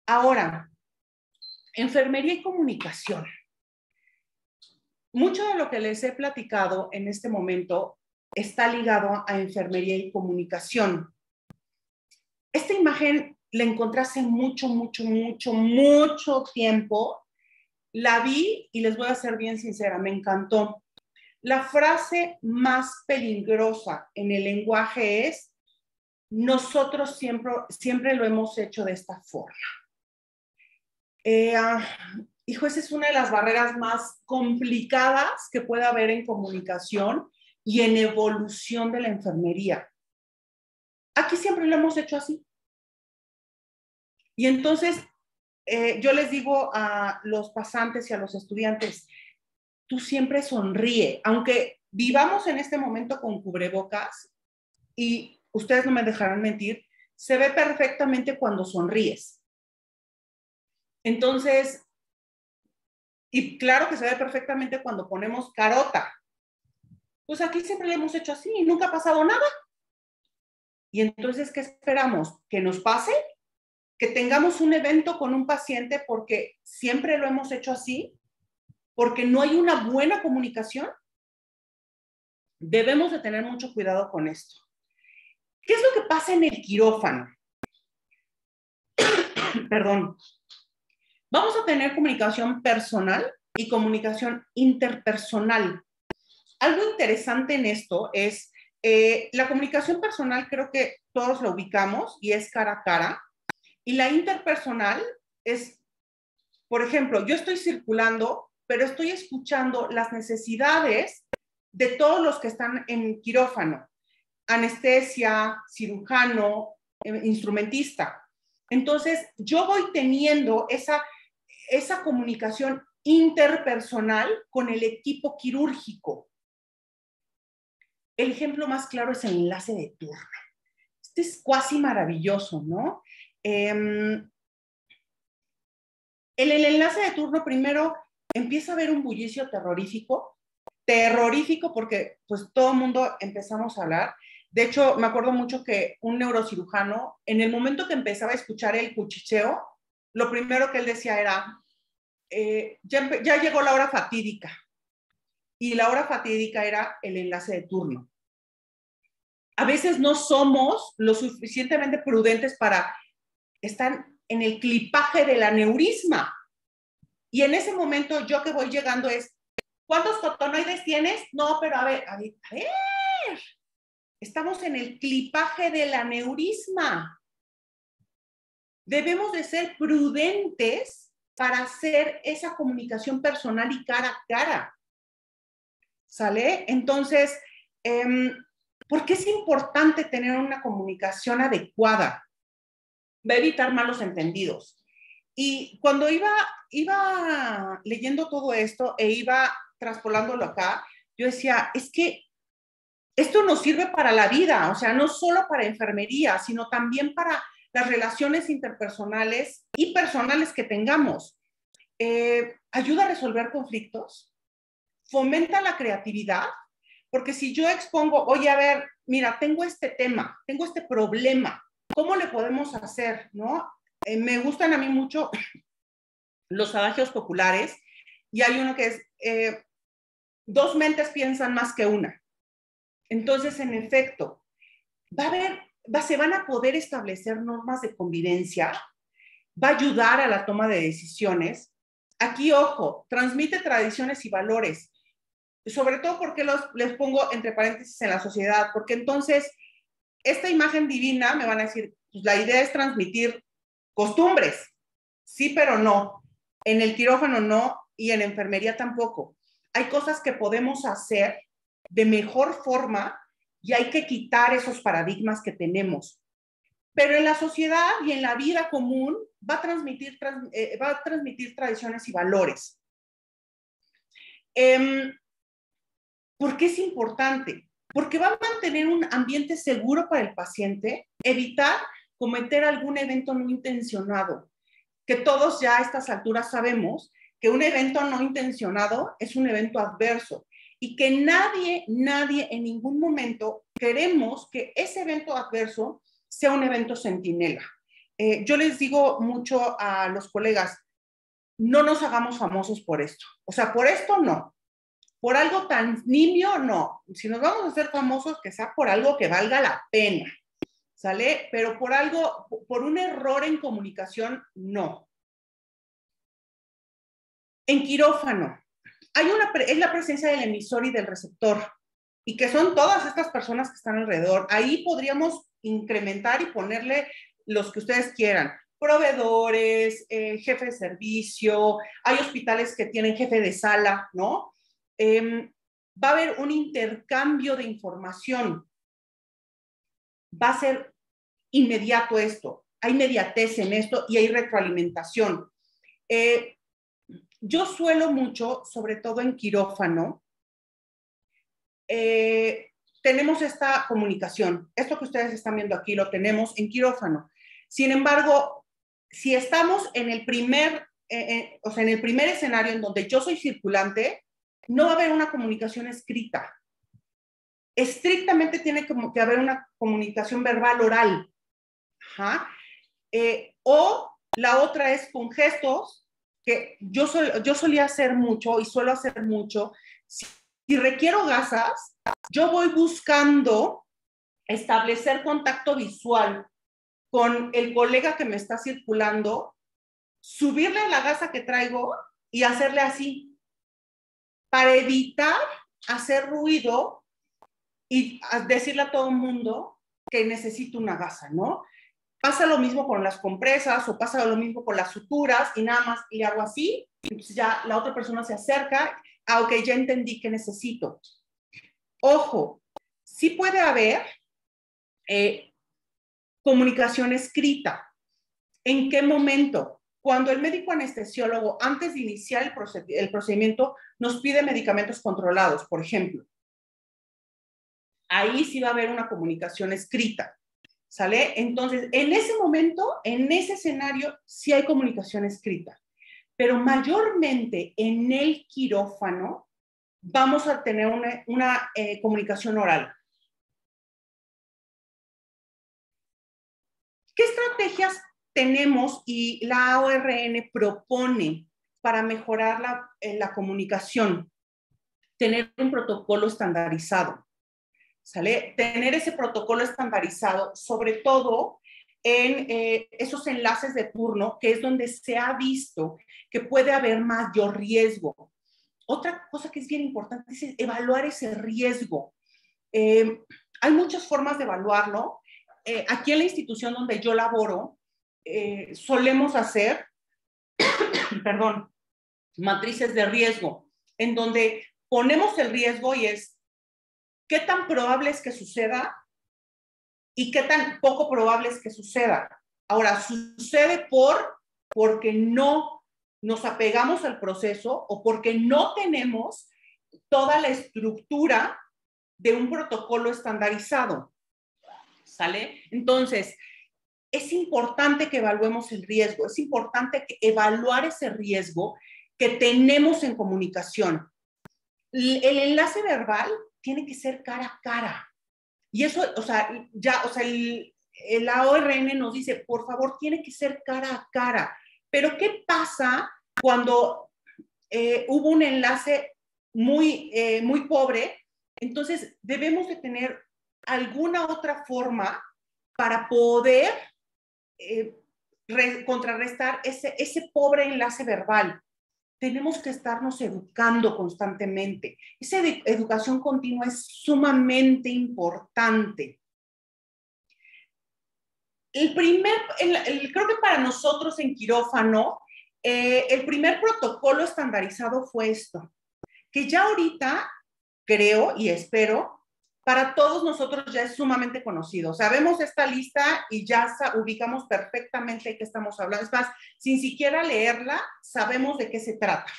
Ahora, enfermería y comunicación. Mucho de lo que les he platicado en este momento está ligado a enfermería y comunicación. Esta imagen la encontré hace mucho tiempo. La vi y les voy a ser bien sincera, me encantó. La frase más peligrosa en el lenguaje es: nosotros siempre lo hemos hecho de esta forma. Hijo, esa es una de las barreras más complicadas que puede haber en comunicación y en evolución de la enfermería. Aquí siempre lo hemos hecho así. Y entonces, yo les digo a los pasantes y a los estudiantes, tú siempre sonríe, aunque vivamos en este momento con cubrebocas, y ustedes no me dejarán mentir, se ve perfectamente cuando sonríes. Entonces, y claro que se ve perfectamente cuando ponemos carota. Pues aquí siempre lo hemos hecho así y nunca ha pasado nada. Y entonces, ¿qué esperamos? ¿Que nos pase? ¿Que tengamos un evento con un paciente porque siempre lo hemos hecho así? ¿Porque no hay una buena comunicación? Debemos de tener mucho cuidado con esto. ¿Qué es lo que pasa en el quirófano? Perdón. Vamos a tener comunicación personal y comunicación interpersonal. Algo interesante en esto es la comunicación personal, creo que todos la ubicamos y es cara a cara. Y la interpersonal es, por ejemplo, yo estoy circulando, pero estoy escuchando las necesidades de todos los que están en quirófano: anestesia, cirujano, instrumentista. Entonces, yo voy teniendo esa comunicación interpersonal con el equipo quirúrgico. El ejemplo más claro es el enlace de turno. Este es cuasi maravilloso, ¿no? En el enlace de turno primero empieza a haber un bullicio terrorífico porque pues todo el mundo empezamos a hablar. De hecho, me acuerdo mucho que un neurocirujano, en el momento que empezaba a escuchar el cuchicheo, lo primero que él decía era, ya llegó la hora fatídica. Y la hora fatídica era el enlace de turno. A veces no somos lo suficientemente prudentes para estar en el clipaje del aneurisma. Y en ese momento yo que voy llegando es, ¿cuántos cotonoides tienes? No, pero a ver. Estamos en el clipaje del aneurisma. Debemos de ser prudentes para hacer esa comunicación personal y cara a cara. ¿Sale? Entonces, ¿por qué es importante tener una comunicación adecuada? Va a evitar malos entendidos. Y cuando iba leyendo todo esto e iba traspolándolo acá, yo decía, es que esto nos sirve para la vida, o sea, no solo para enfermería, sino también para las relaciones interpersonales y personales que tengamos. Ayuda a resolver conflictos, fomenta la creatividad, Porque si yo expongo, oye, a ver, mira, tengo este tema, tengo este problema, ¿cómo le podemos hacer? ¿No? Me gustan a mí mucho los adagios populares y hay uno que es, dos mentes piensan más que una. Entonces, en efecto, se van a poder establecer normas de convivencia, va a ayudar a la toma de decisiones. Aquí, ojo, transmite tradiciones y valores, sobre todo porque les pongo entre paréntesis en la sociedad, porque entonces esta imagen divina, me van a decir, pues la idea es transmitir costumbres, sí, pero no. En el quirófano no y en enfermería tampoco. Hay cosas que podemos hacer de mejor forma y hay que quitar esos paradigmas que tenemos. Pero en la sociedad y en la vida común va a transmitir tradiciones y valores. ¿Por qué es importante? Porque va a mantener un ambiente seguro para el paciente, evitar cometer algún evento no intencionado, que todos ya a estas alturas sabemos que un evento no intencionado es un evento adverso y que nadie en ningún momento queremos que ese evento adverso sea un evento centinela. Yo les digo mucho a los colegas, no nos hagamos famosos por esto. O sea, por esto no. Por algo tan nimio, no. Si nos vamos a hacer famosos, que sea por algo que valga la pena, ¿sale? Pero por algo, por un error en comunicación, no. En quirófano, es la presencia del emisor y del receptor, y que son todas estas personas que están alrededor. Ahí podríamos incrementar y ponerle los que ustedes quieran. Proveedores, jefe de servicio, hay hospitales que tienen jefe de sala, ¿no? Va a haber un intercambio de información. Va a ser inmediato esto. Hay inmediatez en esto y hay retroalimentación. Yo suelo mucho, sobre todo en quirófano, tenemos esta comunicación. Esto que ustedes están viendo aquí lo tenemos en quirófano. Sin embargo, si estamos en el primer, o sea, en el primer escenario en donde yo soy circulante, no va a haber una comunicación escrita. Estrictamente tiene que haber una comunicación verbal oral. Ajá. O la otra es con gestos, que yo solía hacer mucho y suelo hacer mucho. Si requiero gasas, yo voy buscando establecer contacto visual con el colega que me está circulando, subirle la gasa que traigo y hacerle así, para evitar hacer ruido y decirle a todo el mundo que necesito una gasa, ¿no? Pasa lo mismo con las compresas o pasa lo mismo con las suturas y nada más le hago así, entonces ya la otra persona se acerca, ok, ya entendí que necesito. Ojo, sí puede haber comunicación escrita. ¿En qué momento? Cuando el médico anestesiólogo, antes de iniciar el procedimiento, nos pide medicamentos controlados, por ejemplo. Ahí sí va a haber una comunicación escrita. ¿Sale? Entonces, en ese momento, en ese escenario, sí hay comunicación escrita. Pero mayormente en el quirófano vamos a tener una comunicación oral. ¿Qué estrategias tenemos y la AORN propone para mejorar la comunicación? Tener un protocolo estandarizado. ¿Sale? Tener ese protocolo estandarizado, sobre todo en esos enlaces de turno, que es donde se ha visto que puede haber mayor riesgo. Otra cosa que es bien importante es evaluar ese riesgo. Hay muchas formas de evaluarlo. Aquí en la institución donde yo laboro, solemos hacer, perdón, matrices de riesgo, en donde ponemos el riesgo y es qué tan probable es que suceda y qué tan poco probable es que suceda. Ahora, sucede porque no nos apegamos al proceso o porque no tenemos toda la estructura de un protocolo estandarizado. ¿Sale? Entonces, es importante que evaluemos el riesgo, es importante evaluar ese riesgo que tenemos en comunicación. El enlace verbal tiene que ser cara a cara. Y eso, o sea, la ORN nos dice, por favor, tiene que ser cara a cara. Pero ¿qué pasa cuando hubo un enlace muy pobre? Entonces, debemos de tener alguna otra forma para poder contrarrestar ese pobre enlace verbal. Tenemos que estarnos educando constantemente. Esa educación continua es sumamente importante. Creo que para nosotros en quirófano, el primer protocolo estandarizado fue esto, que ya ahorita creo y espero, para todos nosotros ya es sumamente conocido. Sabemos esta lista y ya ubicamos perfectamente de qué estamos hablando. Es más, sin siquiera leerla, sabemos de qué se trata.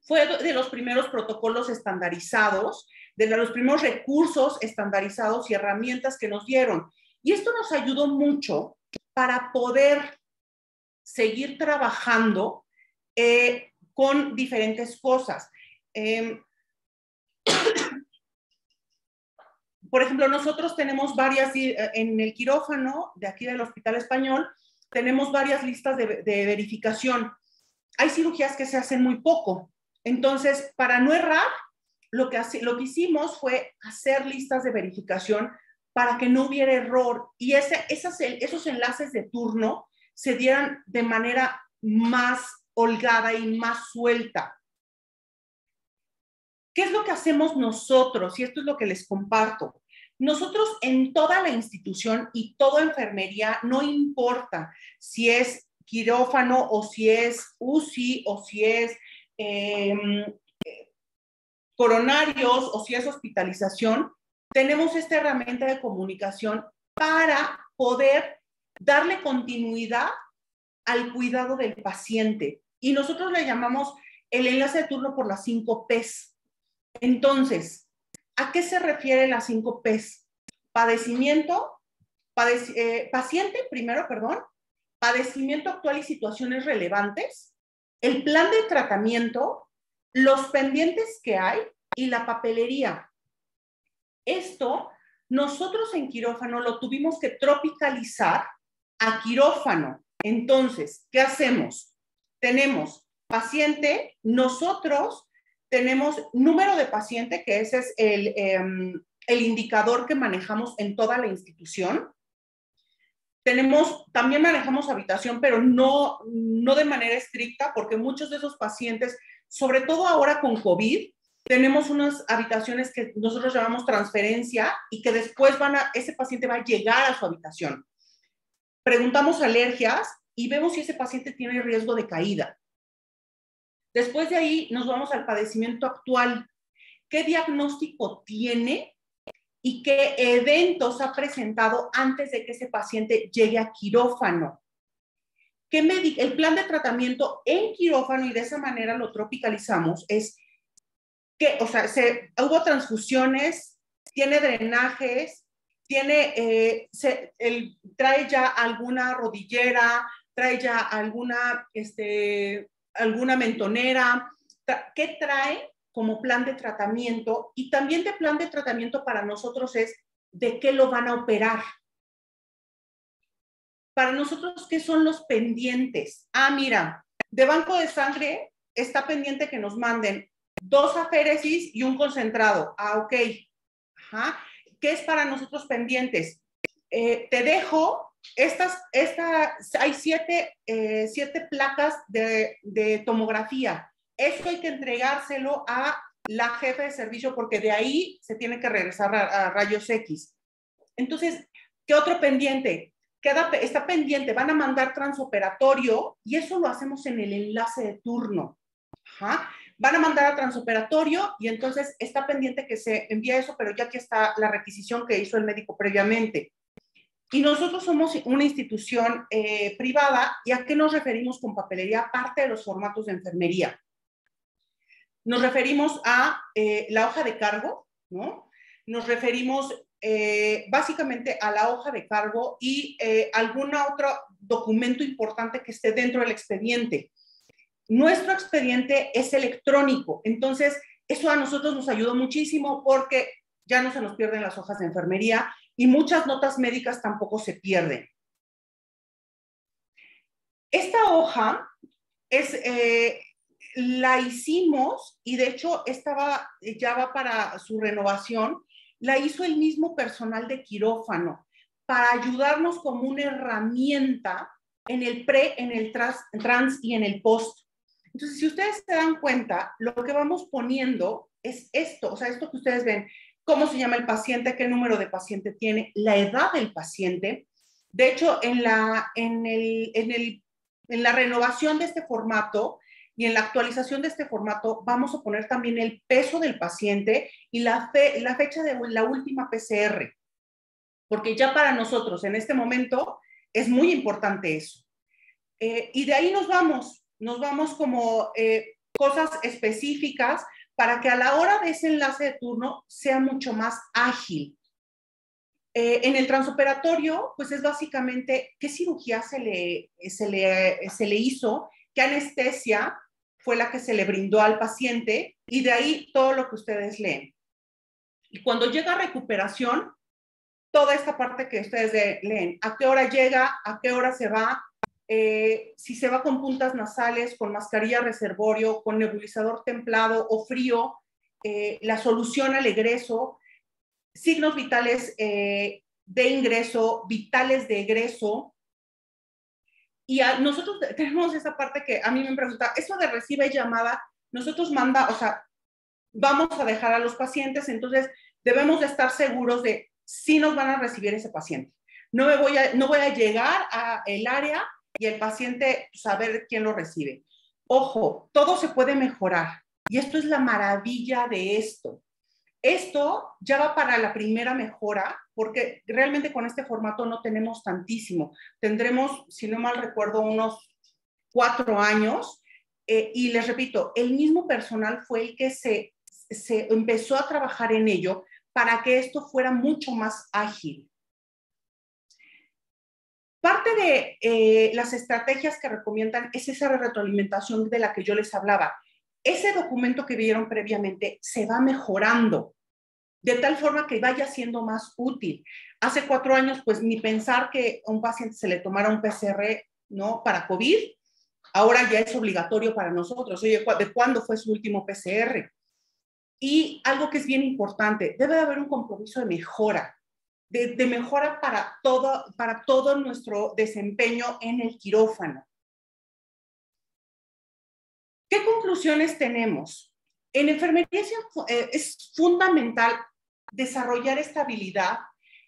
Fue de los primeros protocolos estandarizados, de los primeros recursos estandarizados y herramientas que nos dieron. Y esto nos ayudó mucho para poder seguir trabajando con diferentes cosas. Por ejemplo, nosotros tenemos varias, en el quirófano de aquí del Hospital Español, tenemos varias listas de verificación. Hay cirugías que se hacen muy poco. Entonces, para no errar, lo que hicimos fue hacer listas de verificación para que no hubiera error y esos enlaces de turno se dieran de manera más holgada y más suelta. ¿Qué es lo que hacemos nosotros? Y esto es lo que les comparto. Nosotros en toda la institución y toda enfermería, no importa si es quirófano o si es UCI o si es coronarios o si es hospitalización, tenemos esta herramienta de comunicación para poder darle continuidad al cuidado del paciente. Y nosotros le llamamos el enlace de turno por las 5 Ps. Entonces, ¿a qué se refiere las 5 Ps? Paciente, primero, perdón, padecimiento actual y situaciones relevantes, el plan de tratamiento, los pendientes que hay y la papelería. Esto, nosotros en quirófano lo tuvimos que tropicalizar a quirófano. Entonces, ¿qué hacemos? Tenemos paciente, nosotros tenemos número de paciente, que ese es el indicador que manejamos en toda la institución. También manejamos habitación, pero no de manera estricta, porque muchos de esos pacientes, sobre todo ahora con COVID, tenemos unas habitaciones que nosotros llamamos transferencia y que después ese paciente va a llegar a su habitación. Preguntamos alergias y vemos si ese paciente tiene riesgo de caída. Después de ahí nos vamos al padecimiento actual. ¿Qué diagnóstico tiene y qué eventos ha presentado antes de que ese paciente llegue a quirófano? El plan de tratamiento en quirófano, y de esa manera lo tropicalizamos, es que, o sea, hubo transfusiones, tiene drenajes, trae ya alguna rodillera, trae ya alguna mentonera. ¿Qué trae como plan de tratamiento? Y también de plan de tratamiento para nosotros es de qué lo van a operar. Para nosotros, ¿qué son los pendientes? Mira, de banco de sangre está pendiente que nos manden 2 aféresis y un concentrado. Ok. Ajá. ¿Qué es para nosotros pendientes? Te dejo, hay 7 placas de tomografía. Eso hay que entregárselo a la jefe de servicio porque de ahí se tiene que regresar a rayos X. Entonces, ¿qué otro pendiente? Está pendiente, van a mandar transoperatorio y eso lo hacemos en el enlace de turno. Ajá. Van a mandar a transoperatorio y entonces está pendiente que se envíe eso, pero ya que está la requisición que hizo el médico previamente. Y nosotros somos una institución privada. ¿Y a qué nos referimos con papelería? Aparte de los formatos de enfermería. Nos referimos a la hoja de cargo, ¿no? Nos referimos básicamente a la hoja de cargo y algún otro documento importante que esté dentro del expediente. Nuestro expediente es electrónico, entonces Eso a nosotros nos ayudó muchísimo porque ya no se nos pierden las hojas de enfermería y muchas notas médicas tampoco se pierden. Esta hoja la hicimos y de hecho ya va para su renovación, la hizo el mismo personal de quirófano para ayudarnos como una herramienta en el pre, en el trans y en el post. Entonces, si ustedes se dan cuenta, lo que vamos poniendo es esto, o sea, esto que ustedes ven, cómo se llama el paciente, qué número de paciente tiene, la edad del paciente. De hecho, en la renovación de este formato y en la actualización de este formato, vamos a poner también el peso del paciente y la fecha de la última PCR, porque ya para nosotros en este momento es muy importante eso. Y de ahí nos vamos como cosas específicas para que a la hora de ese enlace de turno sea mucho más ágil. En el transoperatorio, pues es básicamente qué cirugía se le hizo, qué anestesia fue la que se le brindó al paciente y de ahí todo lo que ustedes leen. Y cuando llega a recuperación, toda esta parte que ustedes leen, a qué hora llega, a qué hora se va, si se va con puntas nasales, con mascarilla reservorio, con nebulizador templado o frío, la solución al egreso, signos vitales de ingreso, vitales de egreso. Y nosotros tenemos esa parte que a mí me pregunta, eso de recibe llamada, nosotros o sea, vamos a dejar a los pacientes, entonces debemos de estar seguros de si nos van a recibir ese paciente. No voy a llegar al área y el paciente saber quién lo recibe. Ojo, todo se puede mejorar. Y esto es la maravilla de esto. Esto ya va para la primera mejora, porque realmente con este formato no tenemos tantísimo. Tendremos, si no mal recuerdo, unos 4 años. Y les repito, el mismo personal fue el que se empezó a trabajar en ello para que esto fuera mucho más ágil. Parte de las estrategias que recomiendan es esa retroalimentación de la que yo les hablaba. Ese documento que vieron previamente se va mejorando de tal forma que vaya siendo más útil. Hace 4 años, pues ni pensar que a un paciente se le tomara un PCR, ¿no? Para COVID, ahora ya es obligatorio para nosotros. Oye, ¿de cuándo fue su último PCR? Y algo que es bien importante, debe de haber un compromiso de mejora, de mejora para todo nuestro desempeño en el quirófano. ¿Qué conclusiones tenemos? En enfermería es fundamental desarrollar esta habilidad,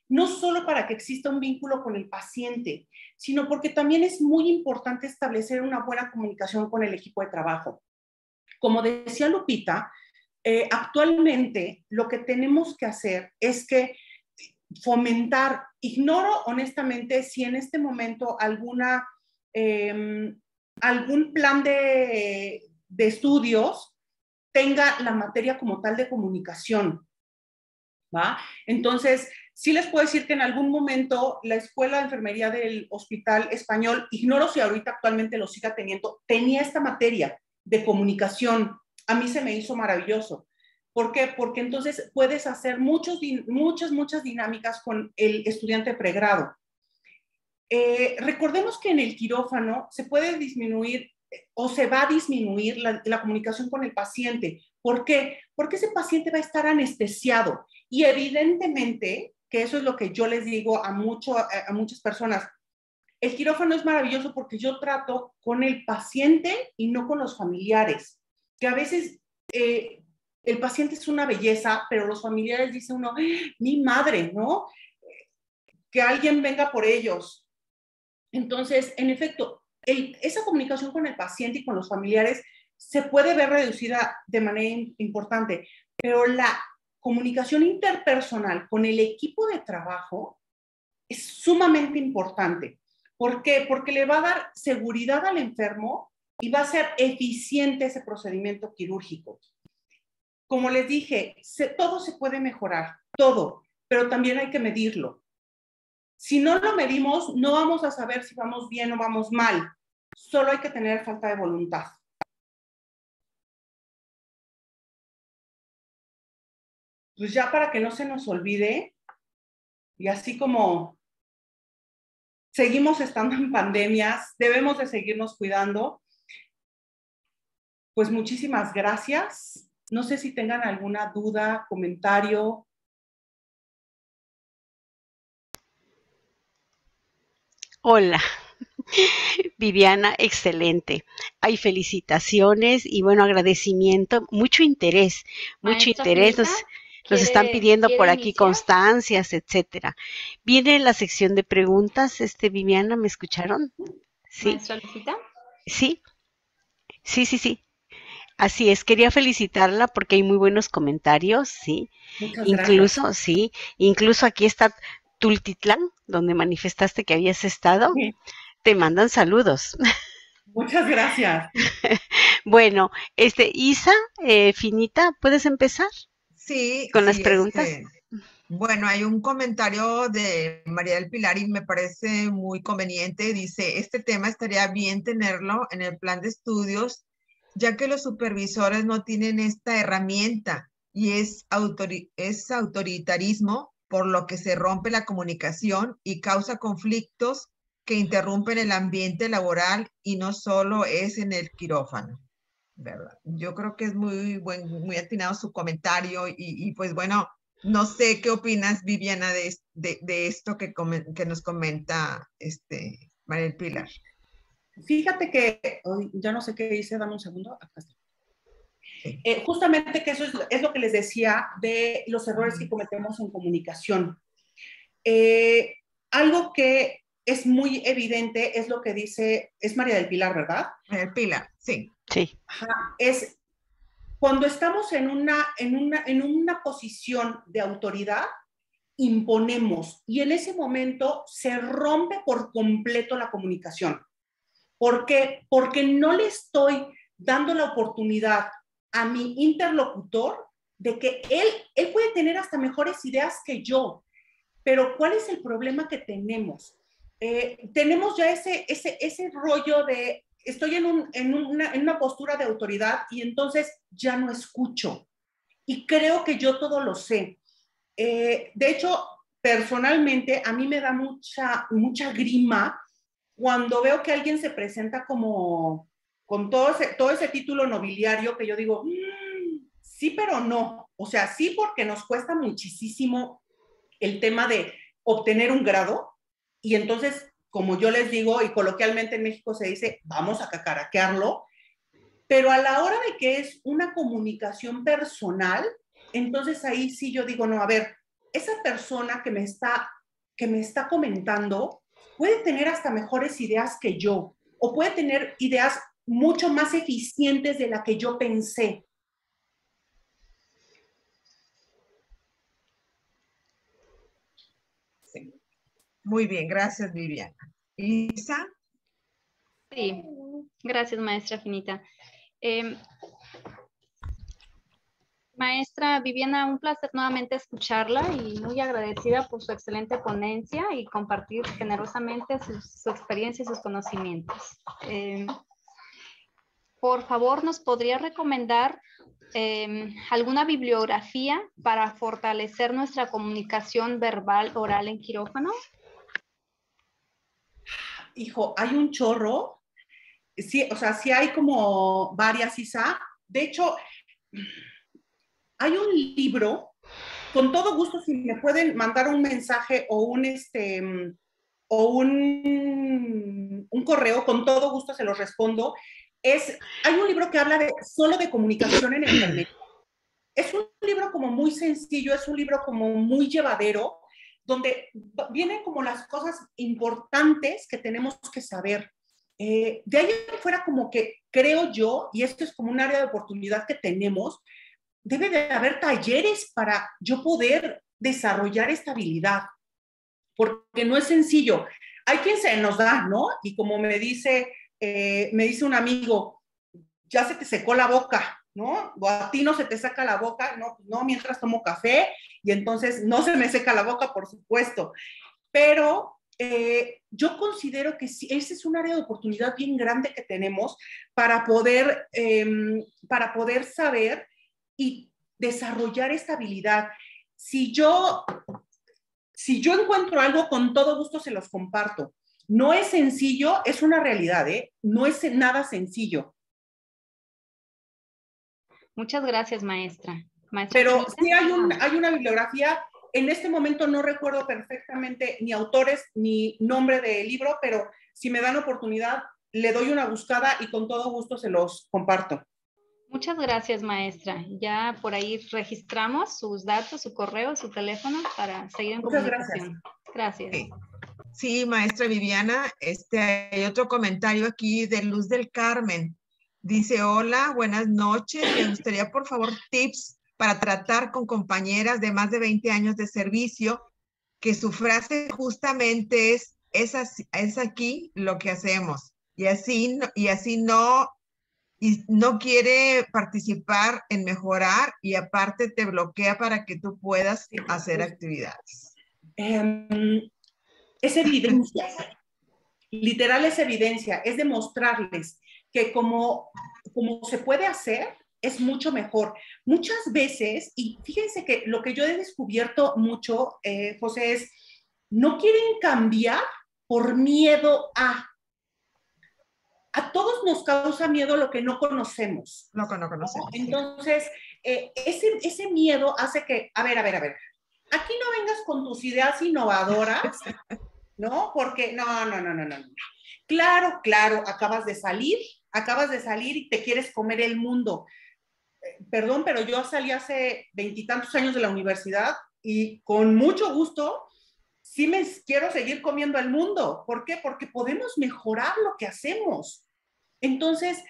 no solo para que exista un vínculo con el paciente, sino porque también es muy importante establecer una buena comunicación con el equipo de trabajo. Como decía Lupita, actualmente lo que tenemos que hacer es que fomentar, ignoro honestamente si en este momento algún plan de estudios tenga la materia como tal de comunicación, ¿va? Entonces, sí les puedo decir que en algún momento la Escuela de Enfermería del Hospital Español, ignoro si ahorita actualmente lo siga teniendo, tenía esta materia de comunicación. A mí se me hizo maravilloso. ¿Por qué? Porque entonces puedes hacer muchas dinámicas con el estudiante de pregrado. Recordemos que en el quirófano se puede disminuir o se va a disminuir la comunicación con el paciente. ¿Por qué? Porque ese paciente va a estar anestesiado y evidentemente, que eso es lo que yo les digo a muchas personas, el quirófano es maravilloso porque yo trato con el paciente y no con los familiares, que a veces el paciente es una belleza, pero los familiares dicen uno, mi madre, ¿no? Que alguien venga por ellos. Entonces, en efecto, esa comunicación con el paciente y con los familiares se puede ver reducida de manera importante, pero la comunicación interpersonal con el equipo de trabajo es sumamente importante. ¿Por qué? Porque le va a dar seguridad al enfermo y va a ser eficiente ese procedimiento quirúrgico. Como les dije, todo se puede mejorar, todo, pero también hay que medirlo. Si no lo medimos, no vamos a saber si vamos bien o vamos mal. Solo hay que tener falta de voluntad. pues ya para que no se nos olvide, y así como seguimos estando en pandemias, debemos de seguirnos cuidando, pues muchísimas gracias. No sé si tengan alguna duda, comentario. Hola, Viviana, excelente. Hay felicitaciones y bueno, agradecimiento, mucho Maestra interés. Finita, Nos están pidiendo por ¿quiere aquí iniciar? constancias, etcétera. Viene la sección de preguntas, Viviana, ¿me escucharon? Sí, Maestra Lupita. sí, sí. Así es, quería felicitarla porque hay muy buenos comentarios, sí. Muchas gracias. Incluso aquí está Tultitlán, donde manifestaste que habías estado. Sí. Te mandan saludos. Muchas gracias. Bueno, Isa, Finita, ¿puedes empezar Sí, con las sí, preguntas? bueno, hay un comentario de María del Pilar y me parece muy conveniente. Dice, este tema estaría bien tenerlo en el plan de estudios, ya que los supervisores no tienen esta herramienta y es autoritarismo, por lo que se rompe la comunicación y causa conflictos que interrumpen el ambiente laboral y no solo es en el quirófano, ¿verdad? Yo creo que es muy atinado su comentario y pues bueno, no sé qué opinas, Viviana, de esto que nos comenta María del Pilar. Fíjate que, ya no sé qué dice, dame un segundo. Acá está. Sí. Justamente que eso es lo que les decía de los errores que cometemos en comunicación. Algo que es muy evidente es lo que dice, es María del Pilar, ¿verdad? María del Pilar, sí. Sí. Ajá, es cuando estamos en una posición de autoridad, imponemos y en ese momento se rompe por completo la comunicación. ¿Por qué? Porque no le estoy dando la oportunidad a mi interlocutor de que él puede tener hasta mejores ideas que yo, pero ¿cuál es el problema que tenemos? Tenemos ya ese rollo de estoy en una postura de autoridad y entonces ya no escucho y creo que yo todo lo sé. De hecho, personalmente, a mí me da mucha grima cuando veo que alguien se presenta como con todo ese título nobiliario que yo digo, sí, pero no. O sea, sí porque nos cuesta muchísimo el tema de obtener un grado y entonces, como yo les digo, y coloquialmente en México se dice, vamos a cacaraquearlo, pero a la hora de que es una comunicación personal, entonces ahí sí yo digo, no, a ver, esa persona que me está comentando puede tener hasta mejores ideas que yo, o puede tener ideas mucho más eficientes de la que yo pensé. Sí. Muy bien, gracias, Viviana. Isa. Sí, gracias, maestra Finita. Maestra Viviana, un placer nuevamente escucharla y muy agradecida por su excelente ponencia y compartir generosamente su experiencia y sus conocimientos. Por favor, ¿nos podría recomendar alguna bibliografía para fortalecer nuestra comunicación verbal oral en quirófano? Hijo, hay un chorro. Sí, o sea, sí hay como varias, Isa. De hecho, hay un libro, con todo gusto, si me pueden mandar un mensaje o un correo, con todo gusto se los respondo. Hay un libro que habla solo de comunicación en enfermería. Es un libro como muy sencillo, es un libro como muy llevadero, donde vienen como las cosas importantes que tenemos que saber. De ahí fuera como que creo yo, y esto es como un área de oportunidad que tenemos, debe de haber talleres para yo poder desarrollar esta habilidad, porque no es sencillo. Hay quien se nos da, ¿no? Y como me dice un amigo, ya se te secó la boca, ¿no? O a ti no se te saca la boca, no, mientras tomo café, y entonces no se me seca la boca, por supuesto. Pero yo considero que sí, ese es un área de oportunidad bien grande que tenemos para poder saber y desarrollar esta habilidad. Si yo encuentro algo, con todo gusto se los comparto. No es sencillo, es una realidad, ¿eh? No es nada sencillo. Muchas gracias, maestra. Pero sí hay una bibliografía. En este momento no recuerdo perfectamente ni autores ni nombre del libro, pero si me dan oportunidad, le doy una buscada y con todo gusto se los comparto. Muchas gracias, maestra. Ya por ahí registramos sus datos, su correo, su teléfono para seguir en comunicación. Gracias. Sí, maestra Viviana, hay otro comentario aquí de Luz del Carmen. Dice, hola, buenas noches. Me gustaría, por favor, tips para tratar con compañeras de más de 20 años de servicio, que su frase justamente es aquí lo que hacemos. Y no quiere participar en mejorar y aparte te bloquea para que tú puedas hacer actividades. Es evidencia, literal es evidencia, es demostrarles que como se puede hacer, es mucho mejor. Muchas veces, y fíjense que lo que yo he descubierto mucho, José, es no quieren cambiar por miedo a todos nos causa miedo lo que no conocemos. Lo que no conocemos. Entonces, ese miedo hace que, a ver, aquí no vengas con tus ideas innovadoras, ¿no? Porque, no. Claro, acabas de salir y te quieres comer el mundo. Perdón, pero yo salí hace 20 y tantos años de la universidad y con mucho gusto sí me quiero seguir comiendo el mundo. ¿Por qué? Porque podemos mejorar lo que hacemos. Entonces,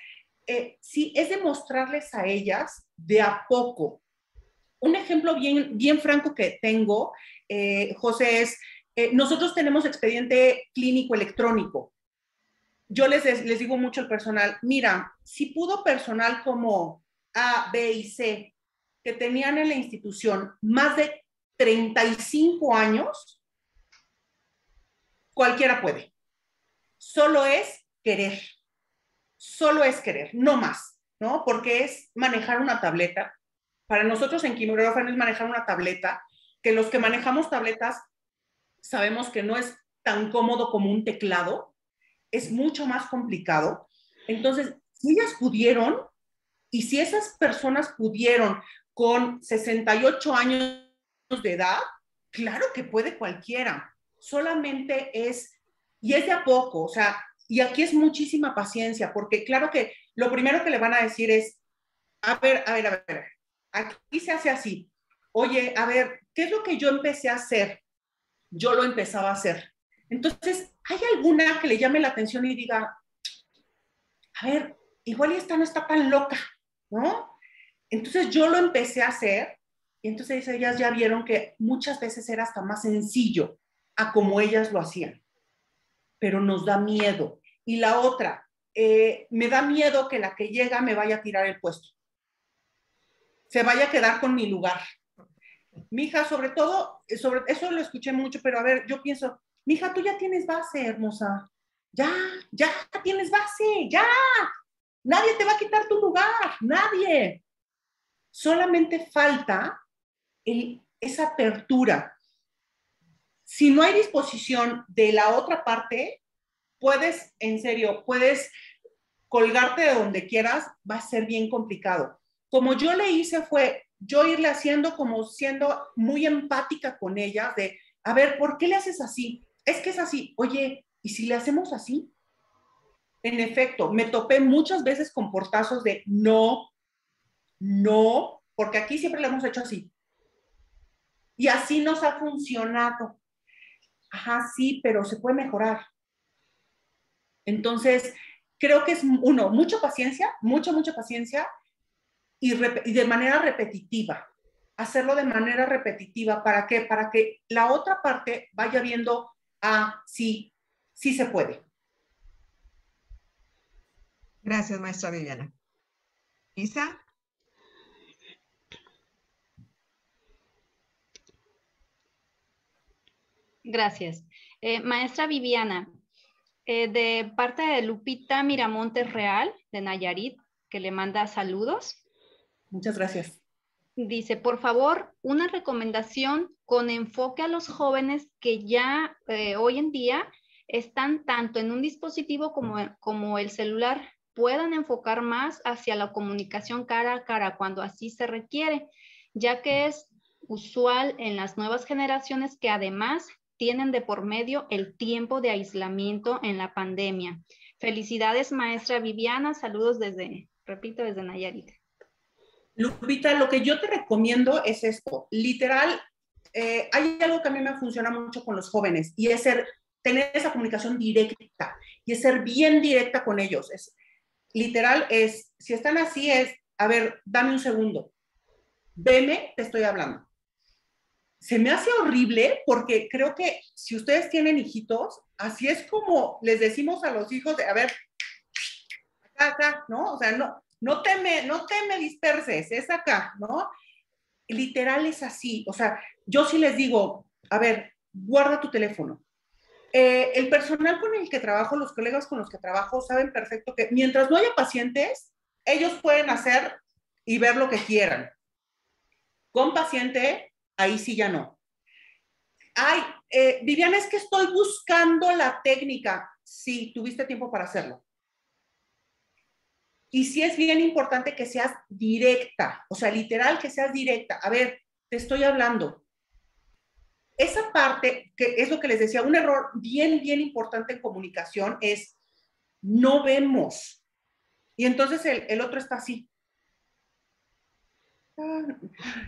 sí, es demostrarles a ellas de a poco. Un ejemplo bien franco que tengo, José, es, nosotros tenemos expediente clínico electrónico. Yo les digo mucho al personal, mira, si pudo personal como A, B y C, que tenían en la institución más de 35 años, cualquiera puede. Solo es querer, no más, ¿no? Porque es manejar una tableta. Para nosotros en quirófano es manejar una tableta, que los que manejamos tabletas sabemos que no es tan cómodo como un teclado, es mucho más complicado. Entonces, si ellas pudieron, y si esas personas pudieron con 68 años de edad, claro que puede cualquiera. Solamente es, y es de a poco, o sea, y aquí es muchísima paciencia, porque claro que lo primero que le van a decir es, a ver, aquí se hace así. Oye, a ver, ¿qué es lo que yo empecé a hacer? Yo lo empezaba a hacer. Entonces, ¿hay alguna que le llame la atención y diga, a ver, igual esta no está tan loca, ¿no? Entonces yo lo empecé a hacer y entonces ellas ya vieron que muchas veces era hasta más sencillo a como ellas lo hacían, pero nos da miedo. Y la otra, me da miedo que la que llega me vaya a tirar el puesto, se vaya a quedar con mi lugar. Mija, sobre todo, sobre eso lo escuché mucho, pero a ver, yo pienso, mija, tú ya tienes base, hermosa, ya tienes base, ya, nadie te va a quitar tu lugar, nadie. Solamente falta esa apertura. Si no hay disposición de la otra parte, puedes colgarte de donde quieras, va a ser bien complicado. Como yo le hice fue yo irle haciendo como siendo muy empática con ella, de, a ver, ¿por qué le haces así? Es que es así. Oye, ¿y si le hacemos así? En efecto, me topé muchas veces con portazos de no, porque aquí siempre lo hemos hecho así. Y así nos ha funcionado. Ajá, sí, pero se puede mejorar. Entonces, creo que es mucha paciencia, mucha paciencia y de manera repetitiva. Hacerlo de manera repetitiva. ¿Para qué? Para que la otra parte vaya viendo, sí se puede. Gracias, maestra Viviana. Isa. Gracias. Maestra Viviana, de parte de Lupita Miramontes Real, de Nayarit, que le manda saludos. Muchas gracias. Dice, por favor, una recomendación con enfoque a los jóvenes que ya hoy en día están tanto en un dispositivo como el celular, puedan enfocar más hacia la comunicación cara a cara cuando así se requiere, ya que es usual en las nuevas generaciones que además tienen de por medio el tiempo de aislamiento en la pandemia. Felicidades, maestra Viviana. Saludos repito, desde Nayarit. Lupita, lo que yo te recomiendo es esto. Literal, hay algo que a mí me funciona mucho con los jóvenes y es tener esa comunicación directa y es ser bien directa con ellos. Literal, si están así, a ver, dame un segundo. Veme, te estoy hablando. Se me hace horrible porque creo que si ustedes tienen hijitos, así es como les decimos a los hijos, a ver, acá, ¿no? O sea, no te me disperses, es acá, ¿no? Literal es así. O sea, yo sí les digo, a ver, guarda tu teléfono. El personal con el que trabajo, los colegas con los que trabajo, saben perfecto que mientras no haya pacientes, ellos pueden hacer y ver lo que quieran. Con paciente, ahí sí ya no. Ay, Viviana, es que estoy buscando la técnica. Sí, tuviste tiempo para hacerlo. Y sí es bien importante que seas directa, o sea, literal que seas directa. A ver, te estoy hablando. Esa parte, que es lo que les decía, un error bien, bien importante en comunicación es no vemos. Y entonces el otro está así.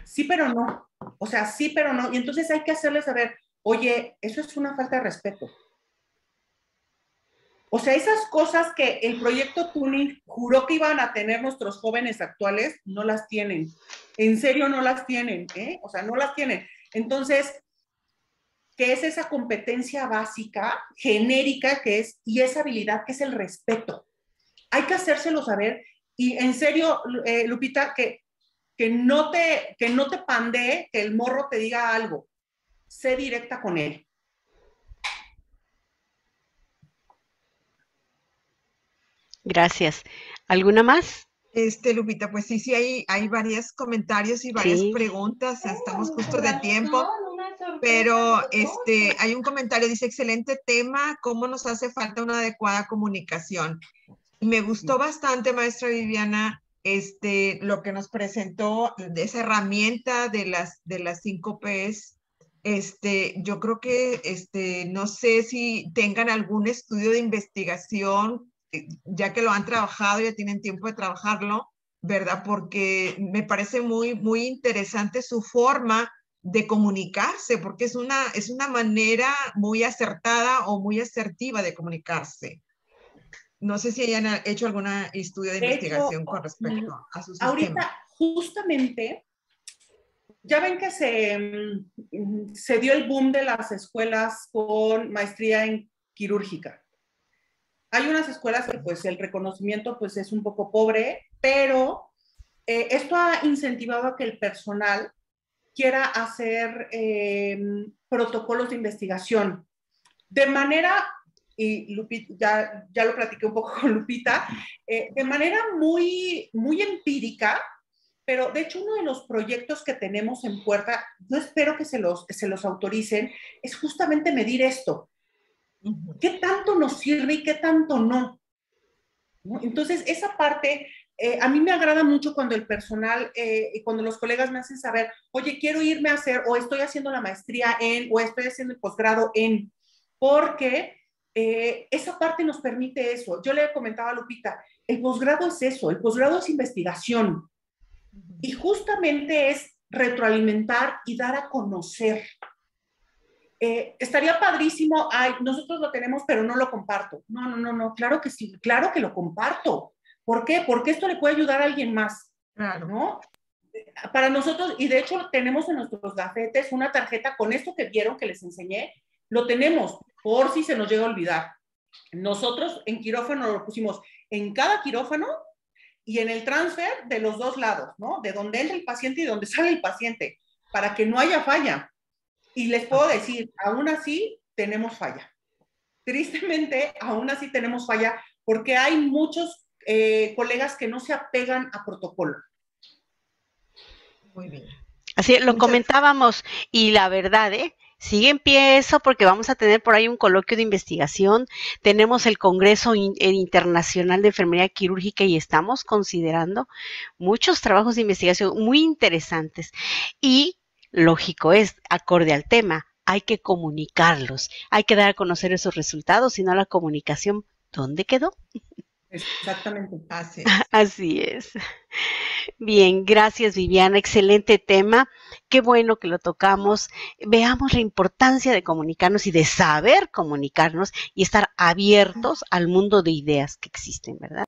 Sí, pero no. O sea, sí, pero no. Y entonces hay que hacerles saber, oye, eso es una falta de respeto. O sea, esas cosas que el proyecto Tuning juró que iban a tener nuestros jóvenes actuales, no las tienen. En serio, no las tienen, ¿eh? O sea, no las tienen. Entonces, ¿qué es esa competencia básica, genérica y esa habilidad que es el respeto? Hay que hacérselo saber. Y en serio, Lupita, que no te pandee, que el morro te diga algo. Sé directa con él. Gracias. ¿Alguna más? Lupita, pues sí, hay varios comentarios y varias Sí. preguntas. Estamos justo de tiempo, pero hay un comentario, dice, excelente tema, ¿cómo nos hace falta una adecuada comunicación? Y me gustó bastante, maestra Viviana, lo que nos presentó de esa herramienta de las 5 Ps. Yo creo que, no sé si tengan algún estudio de investigación, ya que lo han trabajado, ya tienen tiempo de trabajarlo, ¿verdad? Porque me parece muy, muy interesante su forma de comunicarse, porque es una manera muy acertada o muy asertiva de comunicarse. No sé si hayan hecho algún estudio de investigación con respecto a su sistema. Ahorita, justamente, ya ven que se dio el boom de las escuelas con maestría en quirúrgica. Hay unas escuelas que pues el reconocimiento pues es un poco pobre, pero esto ha incentivado a que el personal quiera hacer protocolos de investigación. De manera, y Lupita, ya lo platiqué un poco con Lupita, de manera muy, muy empírica, pero de hecho uno de los proyectos que tenemos en puerta, yo espero que se los autoricen, es justamente medir esto. ¿Qué tanto nos sirve y qué tanto no? ¿No? Entonces, esa parte, a mí me agrada mucho cuando el personal y cuando los colegas me hacen saber, oye, quiero irme a hacer, o estoy haciendo la maestría en, o estoy haciendo el posgrado en, porque esa parte nos permite eso. Yo le comentaba a Lupita, el posgrado es eso, el posgrado es investigación. Y justamente es retroalimentar y dar a conocer. Estaría padrísimo, ay, nosotros lo tenemos, pero no lo comparto. No, claro que sí, claro que lo comparto. ¿Por qué? Porque esto le puede ayudar a alguien más, claro, ¿no? Para nosotros, y de hecho tenemos en nuestros gafetes una tarjeta con esto que vieron que les enseñé, lo tenemos, por si se nos llega a olvidar. Nosotros en quirófano lo pusimos en cada quirófano y en el transfer de los dos lados, ¿no? De donde entra el paciente y de donde sale el paciente, para que no haya falla. Y les puedo decir, aún así tenemos falla. Tristemente, aún así tenemos falla porque hay muchos colegas que no se apegan a protocolo. Muy bien. Así lo Muchas- comentábamos y la verdad, sigue en pie eso porque vamos a tener por ahí un coloquio de investigación. Tenemos el Congreso Internacional de Enfermería Quirúrgica y estamos considerando muchos trabajos de investigación muy interesantes. Y lógico es, acorde al tema, hay que comunicarlos, hay que dar a conocer esos resultados, si no la comunicación, ¿dónde quedó? Exactamente. Así es. Así es. Bien, gracias Viviana, excelente tema. Qué bueno que lo tocamos. Veamos la importancia de comunicarnos y de saber comunicarnos y estar abiertos al mundo de ideas que existen, ¿verdad?